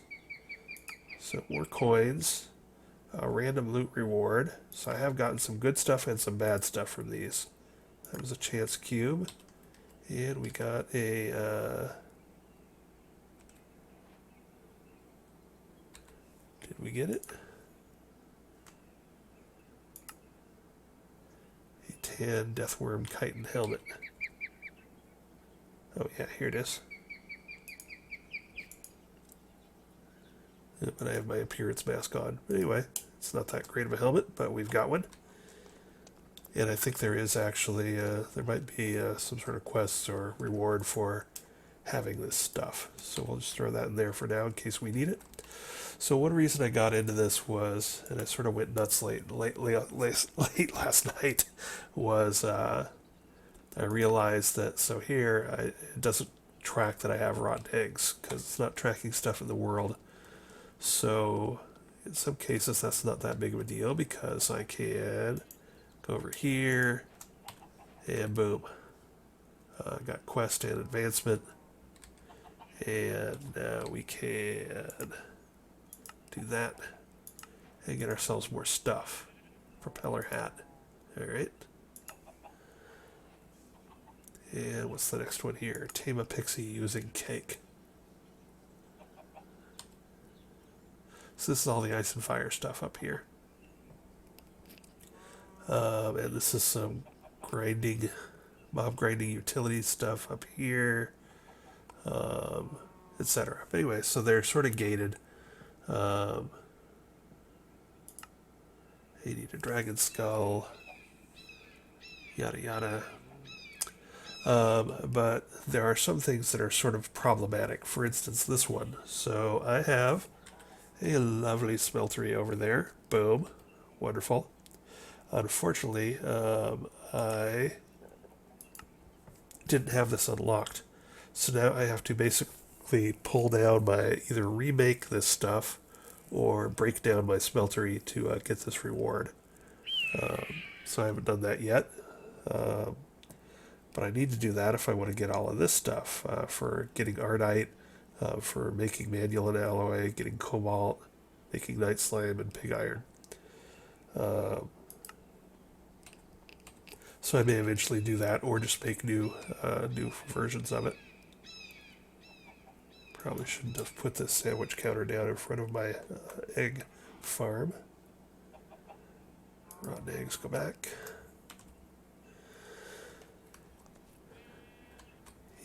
So more coins, a random loot reward. So I have gotten some good stuff and some bad stuff from these. That was a chance cube. And we got a... did we get it? A tan deathworm chitin helmet. Oh yeah, here it is. But I have my appearance mask on. Anyway, it's not that great of a helmet, but we've got one. And I think there is actually, there might be some sort of quests or reward for having this stuff. So we'll just throw that in there for now in case we need it. So one reason I got into this was, and I sort of went nuts late last night, was I realized that, so here, it doesn't track that I have rotten eggs, because it's not tracking stuff in the world. So in some cases that's not that big of a deal because I can go over here and boom. Got quest and advancement. And now we can do that and get ourselves more stuff. Propeller hat. Alright. And what's the next one here? Tame a pixie using cake. So this is all the ice and fire stuff up here. And this is some grinding, mob grinding utility stuff up here, etc. But anyway, so they're sort of gated. Um, you need a dragon skull, yada yada. But there are some things that are sort of problematic. For instance, this one. So I have a lovely smeltery over there. Boom. Wonderful. Unfortunately, I didn't have this unlocked. So now I have to basically pull down my, either remake this stuff or break down my smeltery to get this reward. So I haven't done that yet. But I need to do that if I want to get all of this stuff for getting Ardite, for making manual and alloy, getting cobalt, making night slime and pig iron. So I may eventually do that, or just make new versions of it. Probably shouldn't have put this sandwich counter down in front of my egg farm. Rotten eggs, go back.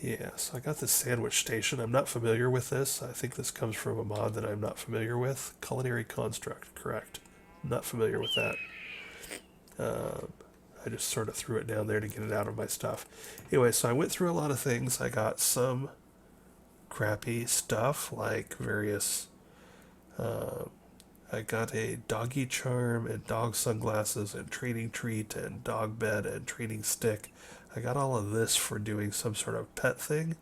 Yeah, so I got this sandwich station. I'm not familiar with this. I think this comes from a mod that I'm not familiar with. Culinary Construct, correct. I'm not familiar with that. I just sort of threw it down there to get it out of my stuff. Anyway, so I went through a lot of things. I got some crappy stuff, like various... I got a doggy charm and dog sunglasses and training treat and dog bed and training stick. I got all of this for doing some sort of pet thing,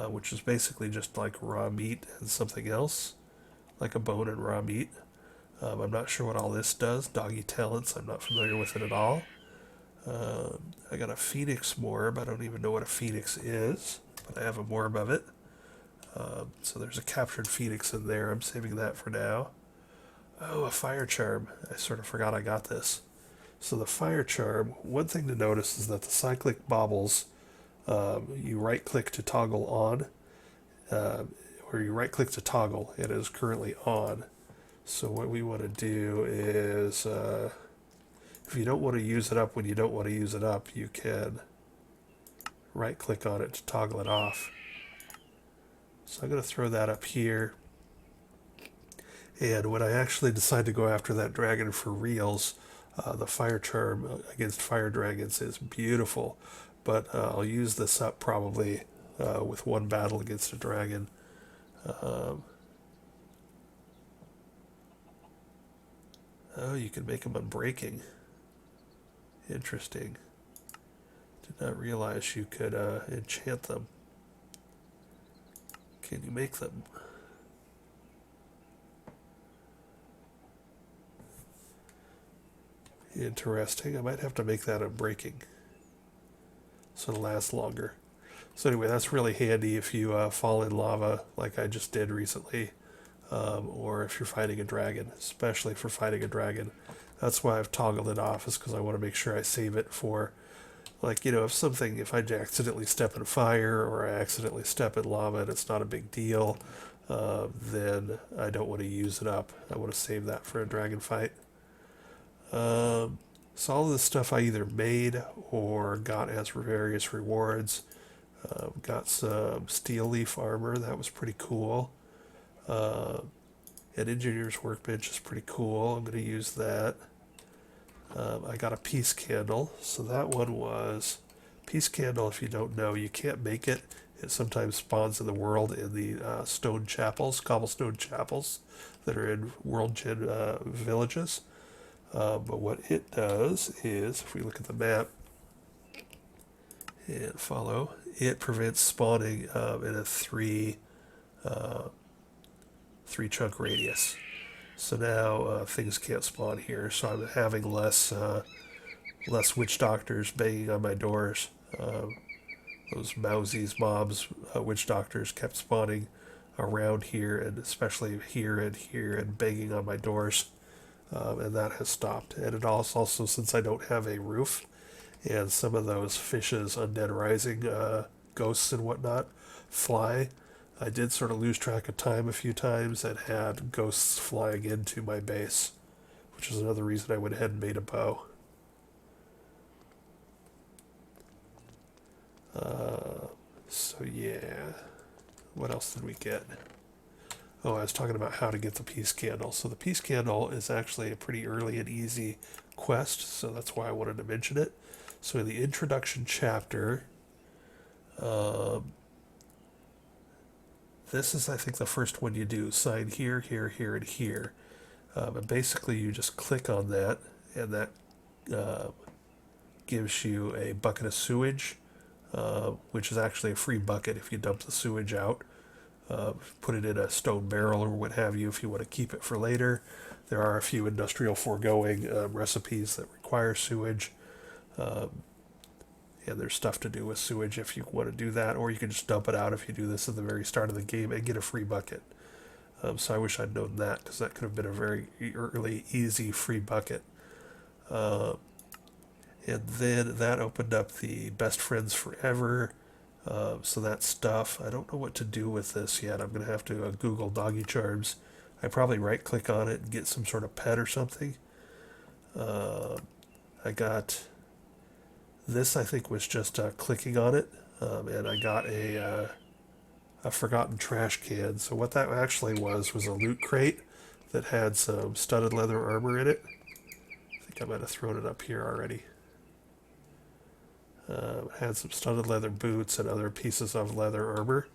which is basically just like raw meat and something else, like a bone and raw meat. I'm not sure what all this does. Doggy talents, I'm not familiar with it at all. I got a phoenix morb. I don't even know what a phoenix is, but I have a morb of it. So there's a captured phoenix in there. I'm saving that for now. Oh, a fire charm. I sort of forgot I got this. So the fire charm, one thing to notice is that the cyclic baubles, you right click to toggle on, or you right click to toggle. It is currently on. So what we want to do is, if you don't want to use it up when you don't want to use it up, you can right click on it to toggle it off. So I'm going to throw that up here. And when I actually decide to go after that dragon for reals, the fire charm against fire dragons is beautiful. But I'll use this up probably with one battle against a dragon. Oh, you can make them unbreaking. Interesting. Did not realize you could enchant them. Can you make them? Interesting. I might have to make that unbreaking so it'll last longer. So anyway, that's really handy if you fall in lava like I just did recently, or if you're fighting a dragon, especially for fighting a dragon. That's why I've toggled it off, is because I want to make sure I save it for, like, you know, if I accidentally step in fire or I accidentally step in lava and it's not a big deal, then I don't want to use it up. I want to save that for a dragon fight. So all of this stuff I either made or got as various rewards. Got some steel leaf armor, that was pretty cool. An engineer's workbench is pretty cool, I'm going to use that. I got a peace candle, so that one was... Peace candle, if you don't know, you can't make it. It sometimes spawns in the world in the stone chapels, cobblestone chapels that are in world gen villages. But what it does is, if we look at the map and follow, it prevents spawning in a three chunk radius. So now things can't spawn here. So I'm having less witch doctors banging on my doors. Those Mousies mobs, witch doctors, kept spawning around here, and especially here and banging on my doors. And that has stopped. And it also, since I don't have a roof, and some of those fishes, undead rising, ghosts and whatnot, fly, I did sort of lose track of time a few times and had ghosts flying into my base, which is another reason I went ahead and made a bow. So yeah, what else did we get? Oh, I was talking about how to get the peace candle. So the peace candle is actually a pretty early and easy quest, so that's why I wanted to mention it. So in the introduction chapter, um, this is, I think, the first one you do. Sign here, here, here, and here. And basically you just click on that, and that uh, gives you a bucket of sewage, which is actually a free bucket if you dump the sewage out. Put it in a stone barrel or what have you if you want to keep it for later. There are a few industrial foregoing recipes that require sewage, um, and there's stuff to do with sewage if you want to do that, or you can just dump it out if you do this at the very start of the game and get a free bucket. So I wish I'd known that, because that could have been a very early, easy, free bucket. Uh, and then that opened up the Best Friends Forever. So that stuff, I don't know what to do with this yet. I'm going to have to Google doggy charms. I probably right click on it and get some sort of pet or something. I got this, I think, was just clicking on it. And I got a forgotten trash can. So what that actually was a loot crate that had some studded leather armor in it. I think I might have thrown it up here already. Had some studded leather boots and other pieces of leather armor.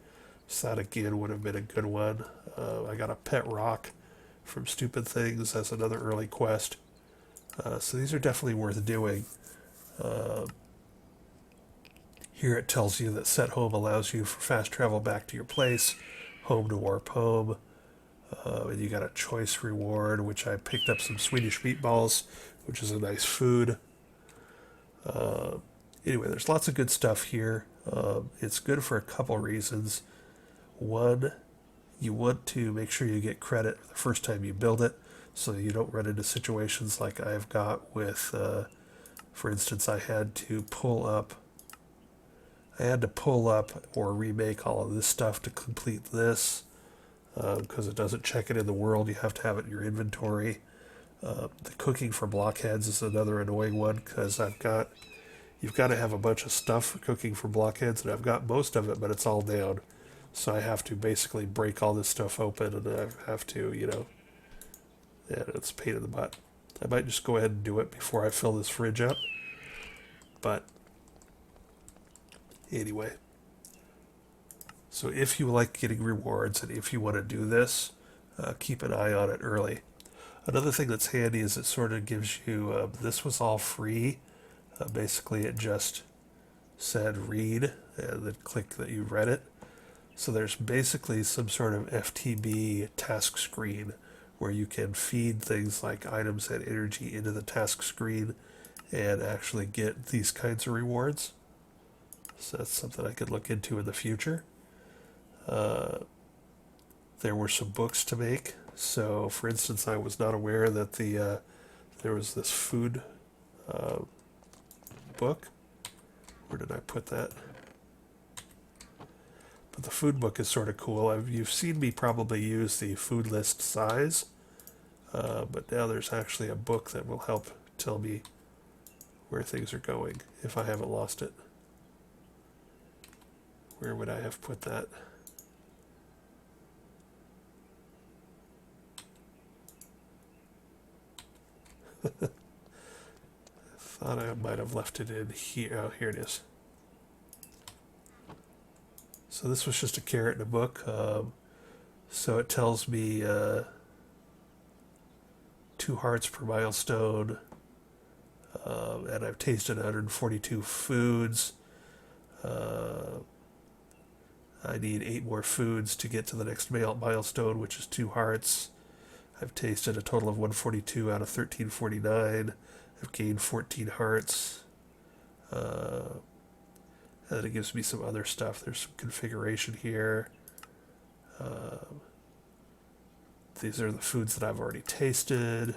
So that again would have been a good one. I got a pet rock from Stupid Things as another early quest. So these are definitely worth doing. Here it tells you that set home allows you for fast travel back to your place, home to warp home. And you got a choice reward, which I picked up some Swedish meatballs, which is a nice food. Anyway, there's lots of good stuff here. It's good for a couple reasons. One, you want to make sure you get credit the first time you build it, so you don't run into situations like I've got with, for instance, I had to pull up or remake all of this stuff to complete this, because it doesn't check it in the world. You have to have it in your inventory. The cooking for blockheads is another annoying one, because you've got to have a bunch of stuff for cooking for blockheads, and I've got most of it, but it's all down. So I have to basically break all this stuff open, and I have to, yeah, it's a pain in the butt. I might just go ahead and do it before I fill this fridge up. But anyway. So if you like getting rewards, and if you want to do this, keep an eye on it early. Another thing that's handy is it sort of gives you, this was all free. Basically, it just said read, and then click that you read it. So there's basically some sort of FTB task screen where you can feed things like items and energy into the task screen and actually get these kinds of rewards. So that's something I could look into in the future. There were some books to make. So, for instance, I was not aware that there was this food book. Where did I put that? But the food book is sort of cool. You've seen me probably use the food list size, but now there's actually a book that will help tell me where things are going if I haven't lost it. Where would I have put that? I thought I might have left it in here. Oh, here it is. So this was just a carrot in a book. So it tells me 2 hearts per milestone. And I've tasted 142 foods. I need 8 more foods to get to the next milestone, which is 2 hearts. I've tasted a total of 142 out of 1349. I've gained 14 hearts. And then it gives me some other stuff. There's some configuration here. These are the foods that I've already tasted.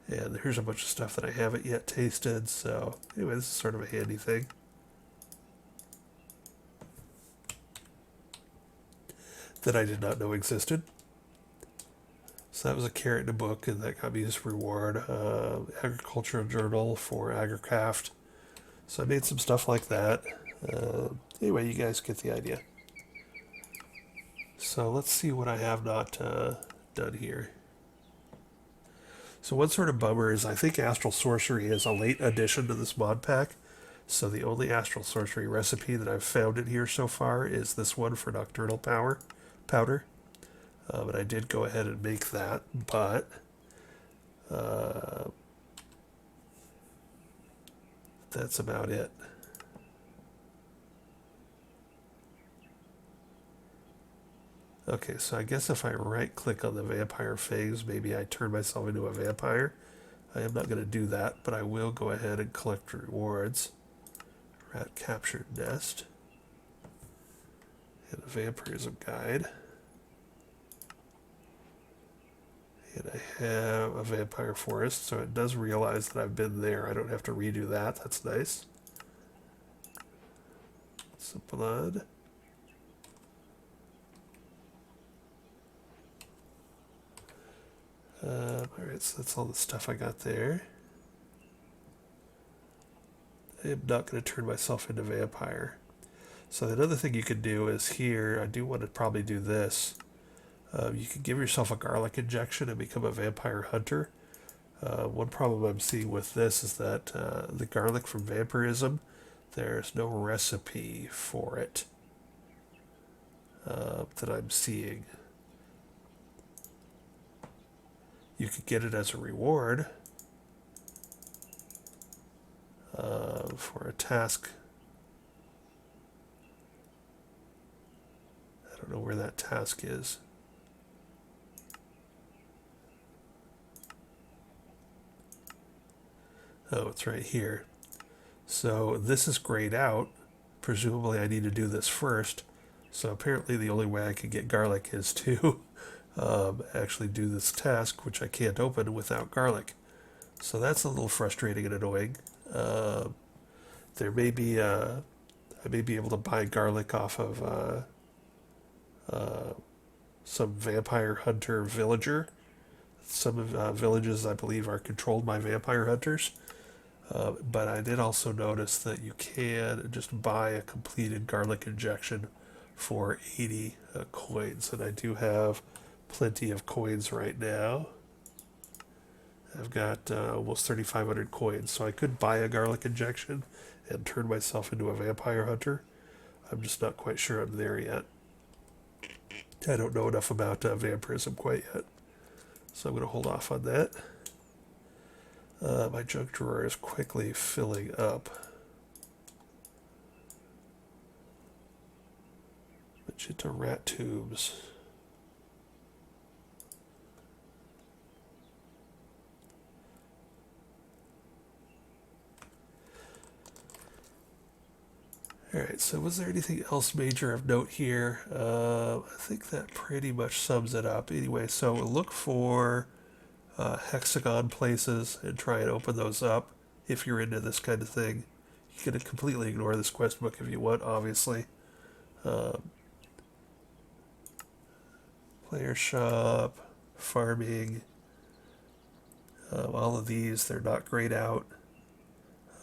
And here's a bunch of stuff that I haven't yet tasted. So anyway, this is sort of a handy thing. That I did not know existed. So that was a carrot in a book, and that got me this reward. Agricultural journal for Agricraft. So I made some stuff like that. Anyway, you guys get the idea. So let's see what I have not done here. So one sort of bummer is I think Astral Sorcery is a late addition to this mod pack. So the only Astral Sorcery recipe that I've found in here so far is this one for Nocturnal Powder. And I did go ahead and make that, but that's about it. Okay, so I guess if I right-click on the vampire fangs, maybe I turn myself into a vampire. I am not going to do that, but I will go ahead and collect rewards. Rat captured nest. And a vampirism guide. And I have a vampire forest, so it does realize that I've been there. I don't have to redo that. That's nice. Some blood. Alright, so that's all the stuff I got there. I am not going to turn myself into vampire. So another thing you could do is here, I do want to probably do this. You can give yourself a garlic injection and become a vampire hunter. One problem I'm seeing with this is that the garlic from vampirism, there's no recipe for it that I'm seeing. You could get it as a reward for a task. I don't know where that task is. Oh, it's right here. So this is grayed out. Presumably I need to do this first. So apparently the only way I can get garlic is to actually do this task, which I can't open without garlic. So that's a little frustrating and annoying. There may be I may be able to buy garlic off of some vampire hunter villager. Some villages, I believe, are controlled by vampire hunters. But I did also notice that you can just buy a completed garlic injection for 80 coins, and I do have plenty of coins right now. I've got almost 3,500 coins, so I could buy a garlic injection and turn myself into a vampire hunter. I'm just not quite sure I'm there yet. I don't know enough about vampirism quite yet, so I'm going to hold off on that. My junk drawer is quickly filling up. Magenta rat tubes. Alright, so was there anything else major of note here? I think that pretty much sums it up. Anyway, so we'll look for hexagon places and try and open those up if you're into this kind of thing. You can completely ignore this quest book if you want, obviously. Player shop, farming, all of these, they're not grayed out.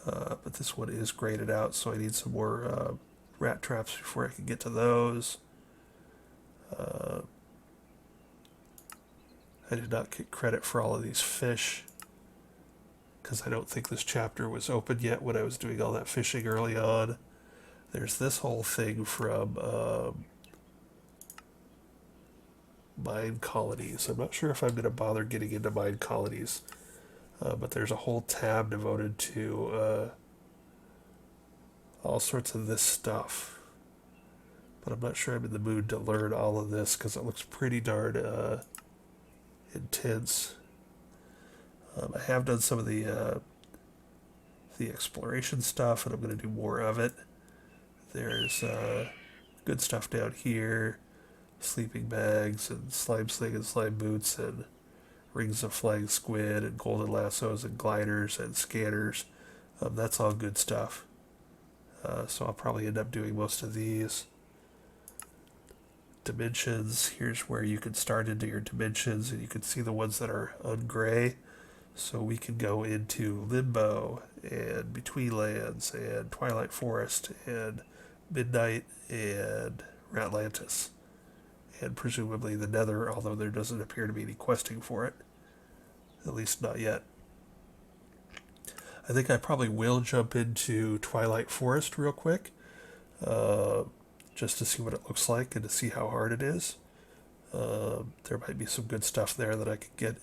But this one is graded out, so I need some more rat traps before I can get to those. I did not get credit for all of these fish because I don't think this chapter was open yet when I was doing all that fishing early on. There's this whole thing from mine colonies. I'm not sure if I'm going to bother getting into mine colonies. But there's a whole tab devoted to all sorts of this stuff. But I'm not sure I'm in the mood to learn all of this because it looks pretty darn intense. I have done some of the exploration stuff, and I'm going to do more of it. There's good stuff down here. Sleeping bags and slime sling and slime boots and rings of flying squid and golden lassos and gliders and scanners. That's all good stuff. So I'll probably end up doing most of these. Dimensions. Here's where you can start into your dimensions, and you can see the ones that are ungray. So we can go into limbo and Between Lands and Twilight Forest and Midnight and Ratlantis. And presumably the Nether, although there doesn't appear to be any questing for it. At least not yet. I think I probably will jump into Twilight Forest real quick, just to see what it looks like and to see how hard it is. There might be some good stuff there that I could get.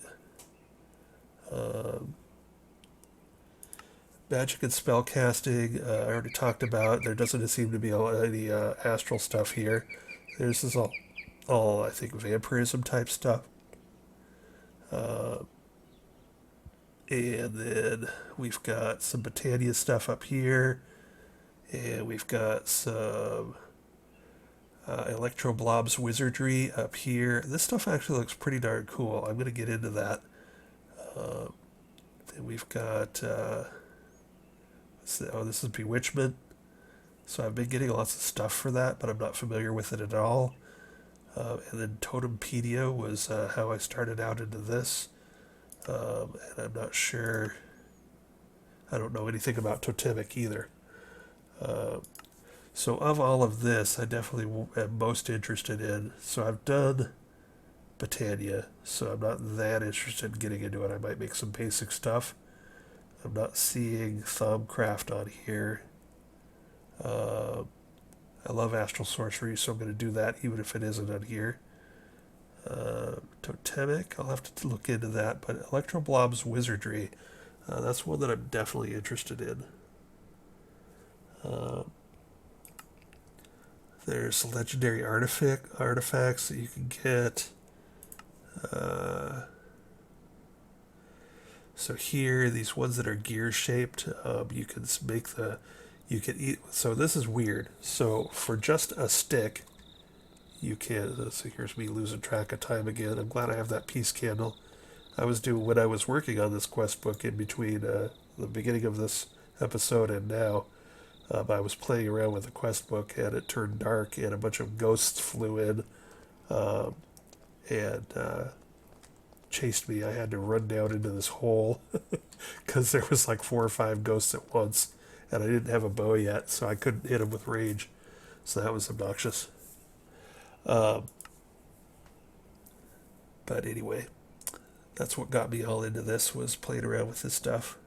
Magic and spell casting, I already talked about. There doesn't seem to be any astral stuff here. This is all I think vampirism type stuff. And then we've got some Britannia stuff up here, and we've got some Electroblob's wizardry up here. This stuff actually looks pretty darn cool. I'm going to get into that. And we've got this is Bewitchment. So I've been getting lots of stuff for that, but I'm not familiar with it at all. And then Totempedia was how I started out into this. And I'm not sure. I don't know anything about Totemic either. So of all of this, I definitely am most interested in. So I've done Britannia, so I'm not that interested in getting into it. I might make some basic stuff. I'm not seeing Thumbcraft on here. I love Astral Sorcery, so I'm going to do that even if it isn't on here. Totemic, I'll have to look into that, but Electroblob's Wizardry, that's one that I'm definitely interested in. There's legendary artifacts that you can get. So here, these ones that are gear shaped, you can make you can eat. So this is weird. So for just a stick, you can. So here's me losing track of time again. I'm glad I have that peace candle. I was doing when I was working on this quest book in between the beginning of this episode and now. I was playing around with the quest book and it turned dark and a bunch of ghosts flew in and chased me. I had to run down into this hole because there was like 4 or 5 ghosts at once and I didn't have a bow yet, so I couldn't hit them with rage. So that was obnoxious. But anyway, that's what got me all into this, was playing around with this stuff.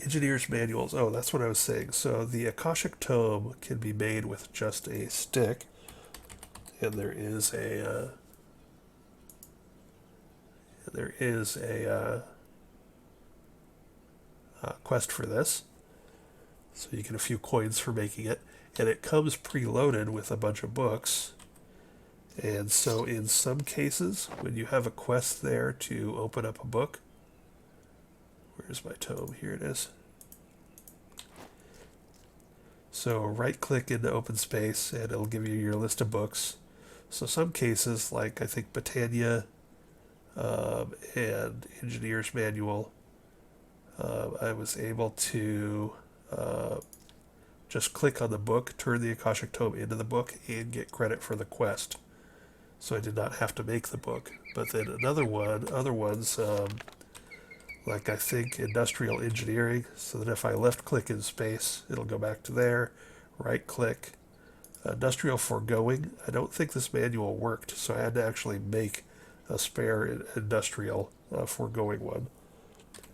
Engineer's manuals. Oh, that's what I was saying. So the Akashic Tome can be made with just a stick, and there is a quest for this. So you get a few coins for making it, and it comes preloaded with a bunch of books. And so in some cases, when you have a quest there to open up a book, where's my tome? Here it is. So right-click into open space, and it'll give you your list of books. So some cases, like I think Britannia and Engineer's Manual, I was able to just click on the book, turn the Akashic Tome into the book, and get credit for the quest. So I did not have to make the book. But then other ones, like I think Industrial Engineering, so that if I left-click in space, it'll go back to there, right-click. Industrial Foregoing, I don't think this manual worked, so I had to actually make a spare Industrial Foregoing one.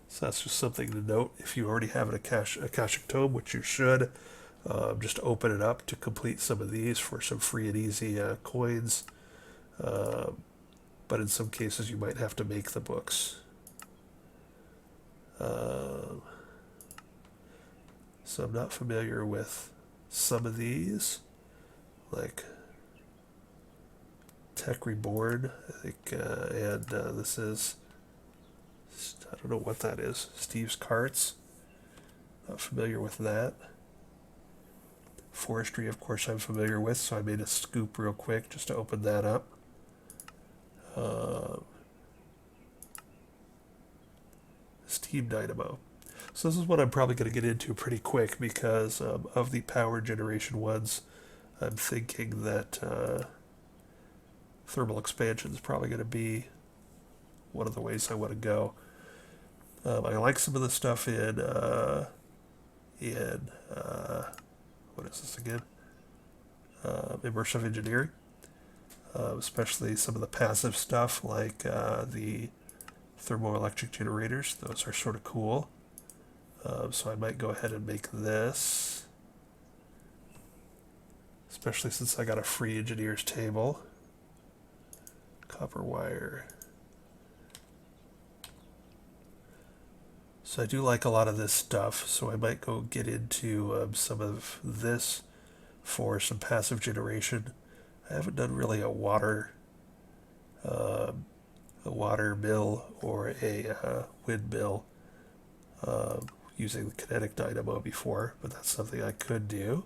So that's just something to note. If you already have an Akashic Tome, which you should, just open it up to complete some of these for some free and easy coins. But in some cases, you might have to make the books. So I'm not familiar with some of these, like Tech Reborn, I think, and this is, I don't know what that is, Steve's Carts. Not familiar with that. Forestry, of course, I'm familiar with, so I made a scoop real quick just to open that up. Steam Dynamo. So this is what I'm probably going to get into pretty quick because of the power generation ones, I'm thinking that thermal expansion is probably going to be one of the ways I want to go. I like some of the stuff in what is this again? Immersive engineering, especially some of the passive stuff like the thermoelectric generators. Those are sort of cool. So I might go ahead and make this, especially since I got a free engineer's table. Copper wire. So I do like a lot of this stuff, so I might go get into some of this for some passive generation. I haven't done really a water mill or a windmill using the kinetic dynamo before, but that's something I could do.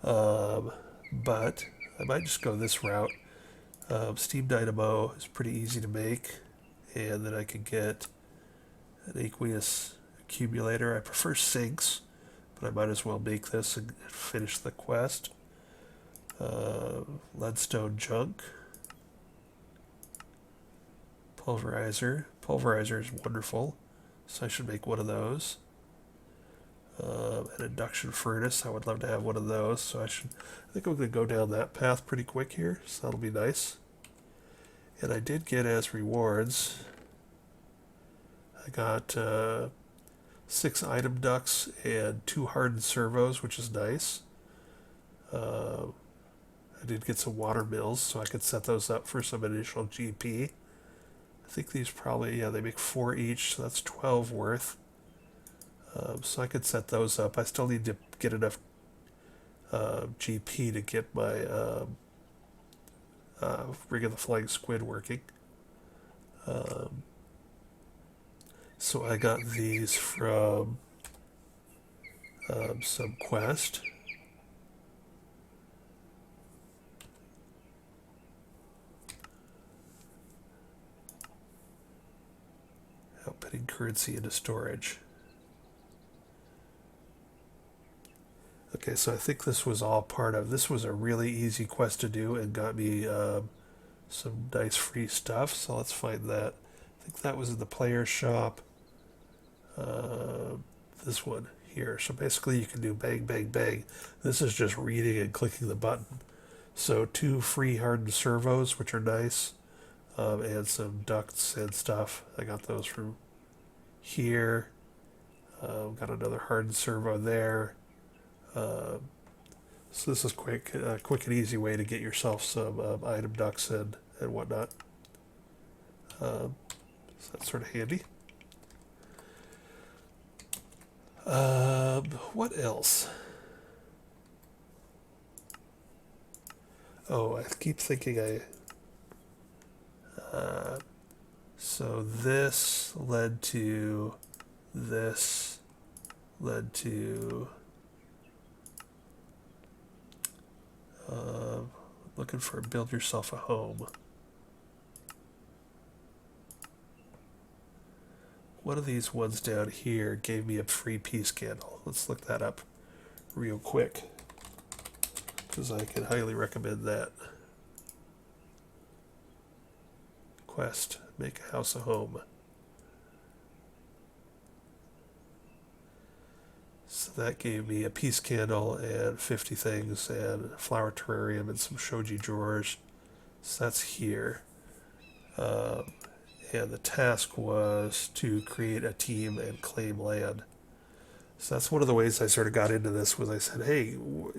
But I might just go this route. Steam dynamo is pretty easy to make, and then I can get an aqueous accumulator. I prefer sinks, but I might as well make this and finish the quest. Leadstone junk. Pulverizer. Pulverizer is wonderful, so I should make one of those. An induction furnace. I would love to have one of those, so I think I'm going to go down that path pretty quick here, so that'll be nice. And I did get as rewards, I got 6 item ducts and 2 hardened servos, which is nice. I did get some water mills, so I could set those up for some additional GP. I think these probably, yeah, they make 4 each, so that's 12 worth. So I could set those up. I still need to get enough GP to get my Ring of the Flying Squid working. So I got these from some quest. Outputting currency into storage. Okay, so I think this was all part of, this was a really easy quest to do and got me some nice free stuff, so let's find that. I think that was in the player shop. This one here. So basically you can do bang, bang, bang. This is just reading and clicking the button. So 2 free hardened servos, which are nice, and some ducts and stuff. I got those from here. Got another hardened servo there. So this is quick and easy way to get yourself some item ducts and whatnot. So that's sort of handy. What else? Oh, I keep thinking so this led to this, led to looking for build yourself a home. One of these ones down here gave me a free peace candle. Let's look that up real quick, because I can highly recommend that. Quest, make a house a home. So that gave me a peace candle and 50 things and a flower terrarium and some shoji drawers. So that's here. And the task was to create a team and claim land. So that's one of the ways I sort of got into this, was I said, hey,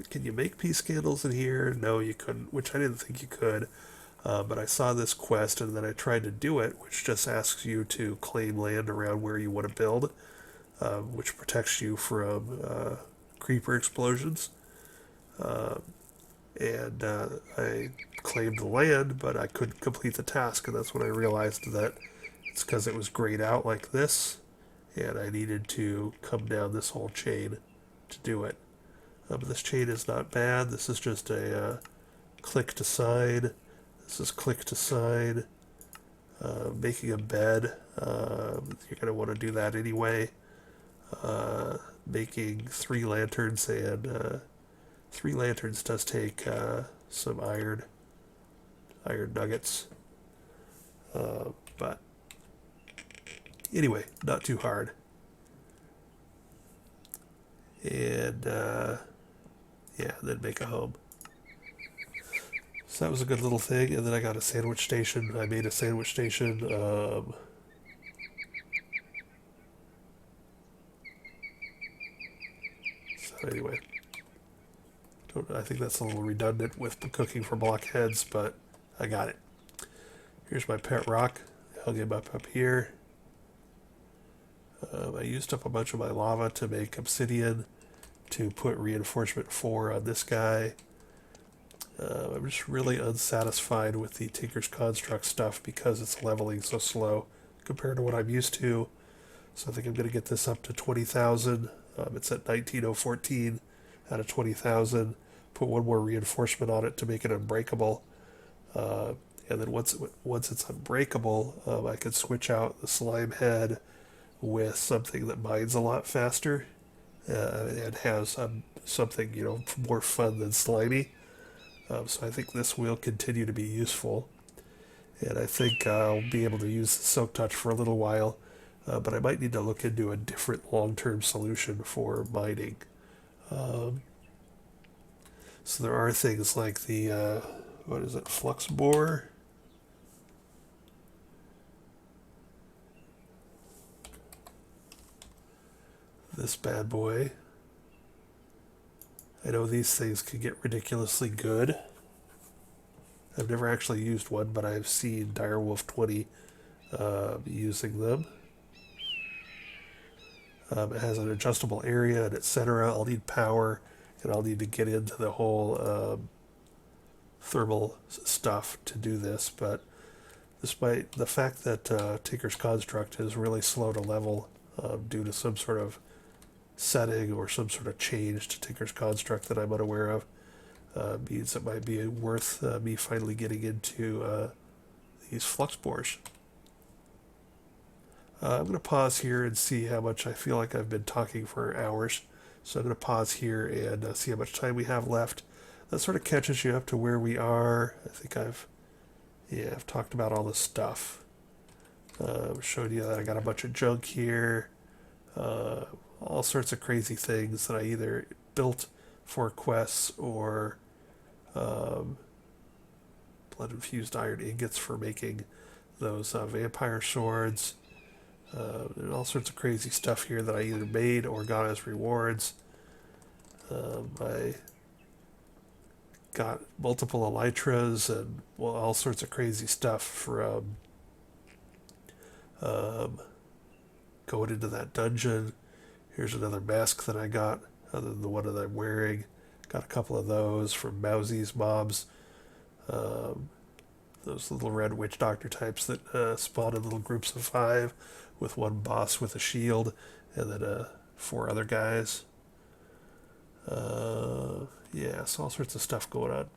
can you make peace candles in here? No, you couldn't, which I didn't think you could. But I saw this quest and then I tried to do it, which just asks you to claim land around where you want to build, which protects you from creeper explosions. And I claimed the land, but I couldn't complete the task, and that's when I realized that it's because it was grayed out like this, and I needed to come down this whole chain to do it. But this chain is not bad. This is just a click to sign. This is click to sign. Making a bed. You're going to want to do that anyway. Making 3 lanterns, and 3 lanterns does take some iron nuggets. But anyway, not too hard. And yeah, then make a home. So that was a good little thing. And then I got a sandwich station. I made a sandwich station. So anyway, I think that's a little redundant with cooking for blockheads, but I got it. Here's my pet rock. I'll get up here. I used up a bunch of my lava to make obsidian to put reinforcement 4 on this guy. I'm just really unsatisfied with the Tinker's Construct stuff because it's leveling so slow compared to what I'm used to. So I think I'm going to get this up to 20,000. It's at 19,014 out of 20,000. Put one more reinforcement on it to make it unbreakable. And then once it's unbreakable, I can switch out the slime head with something that mines a lot faster and has something more fun than slimy. So I think this will continue to be useful, and I think I'll be able to use the Silk Touch for a little while, but I might need to look into a different long-term solution for mining. So there are things like the what is it, Flux Borer? This bad boy. I know these things can get ridiculously good. I've never actually used one, but I've seen Direwolf 20 using them. It has an adjustable area and etc. I'll need power, and I'll need to get into the whole thermal stuff to do this, but despite the fact that Tinker's Construct is really slow to level due to some sort of setting or some sort of change to Tinker's Construct that I'm unaware of, means it might be worth me finally getting into these Flux Borers. I'm going to pause here and see how much I feel like I've been talking for hours. So I'm going to pause here and see how much time we have left. That sort of catches you up to where we are. I think I've talked about all this stuff. Showed you that I got a bunch of junk here. All sorts of crazy things that I either built for quests or blood-infused iron ingots for making those vampire swords. There's all sorts of crazy stuff here that I either made or got as rewards. I got multiple elytras and all sorts of crazy stuff from going into that dungeon. Here's another mask that I got, other than the one that I'm wearing. Got a couple of those from Mowzy's mobs. Those little red witch doctor types that spawn in little groups of 5 with one boss with a shield and then 4 other guys. Yeah, so all sorts of stuff going on.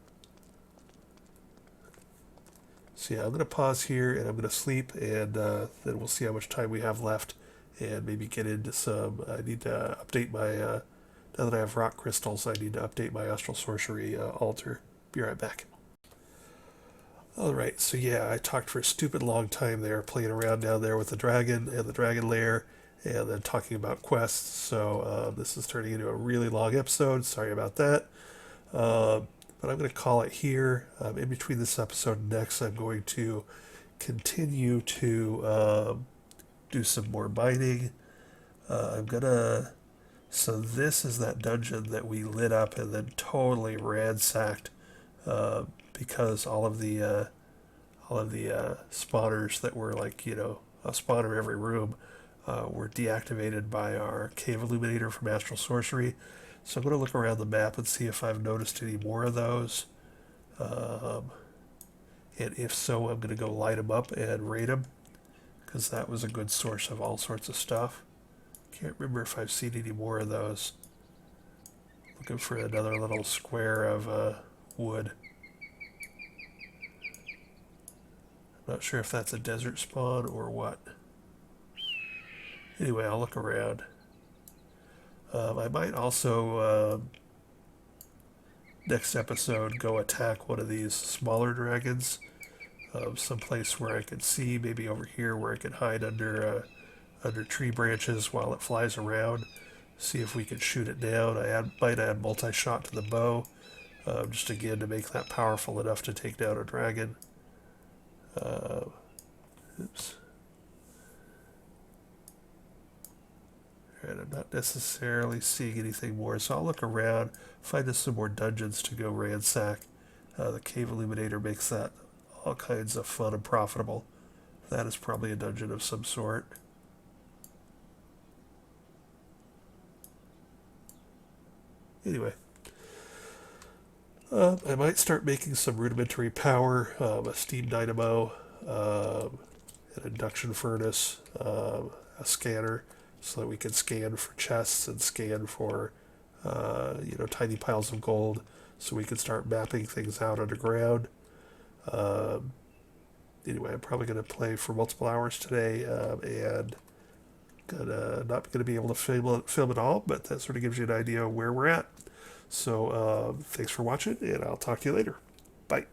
So yeah, I'm going to pause here and I'm going to sleep, and then we'll see how much time we have left and maybe get into some. I need to update my, now that I have rock crystals, I need to update my Astral Sorcery altar. Be right back. Alright, so yeah, I talked for a stupid long time there, playing around down there with the dragon and the dragon lair, and then talking about quests, so this is turning into a really long episode, sorry about that. But I'm going to call it here. In between this episode and next, I'm going to continue to do some more mining. So this is that dungeon that we lit up and then totally ransacked because all of the spawners that were like, a spawner every room were deactivated by our cave illuminator from Astral Sorcery. So I'm going to look around the map and see if I've noticed any more of those. And if so, I'm going to go light them up and raid them, because that was a good source of all sorts of stuff. Can't remember if I've seen any more of those. Looking for another little square of wood. I'm not sure if that's a desert spawn or what. Anyway, I'll look around. I might also, next episode, go attack one of these smaller dragons. some place where I could see, maybe over here where I could hide under tree branches while it flies around. See if we can shoot it down. Might add multi-shot to the bow, just again to make that powerful enough to take down a dragon. Oops. Alright, I'm not necessarily seeing anything more, so I'll look around, find us some more dungeons to go ransack. The Cave Illuminator makes that all kinds of fun and profitable. That is probably a dungeon of some sort. Anyway, I might start making some rudimentary power, a steam dynamo, an induction furnace, a scanner, so that we can scan for chests and scan for, tiny piles of gold, so we can start mapping things out underground. Anyway, I'm probably going to play for multiple hours today, and not going to be able to film it all, but that sort of gives you an idea of where we're at. So thanks for watching, and I'll talk to you later. Bye.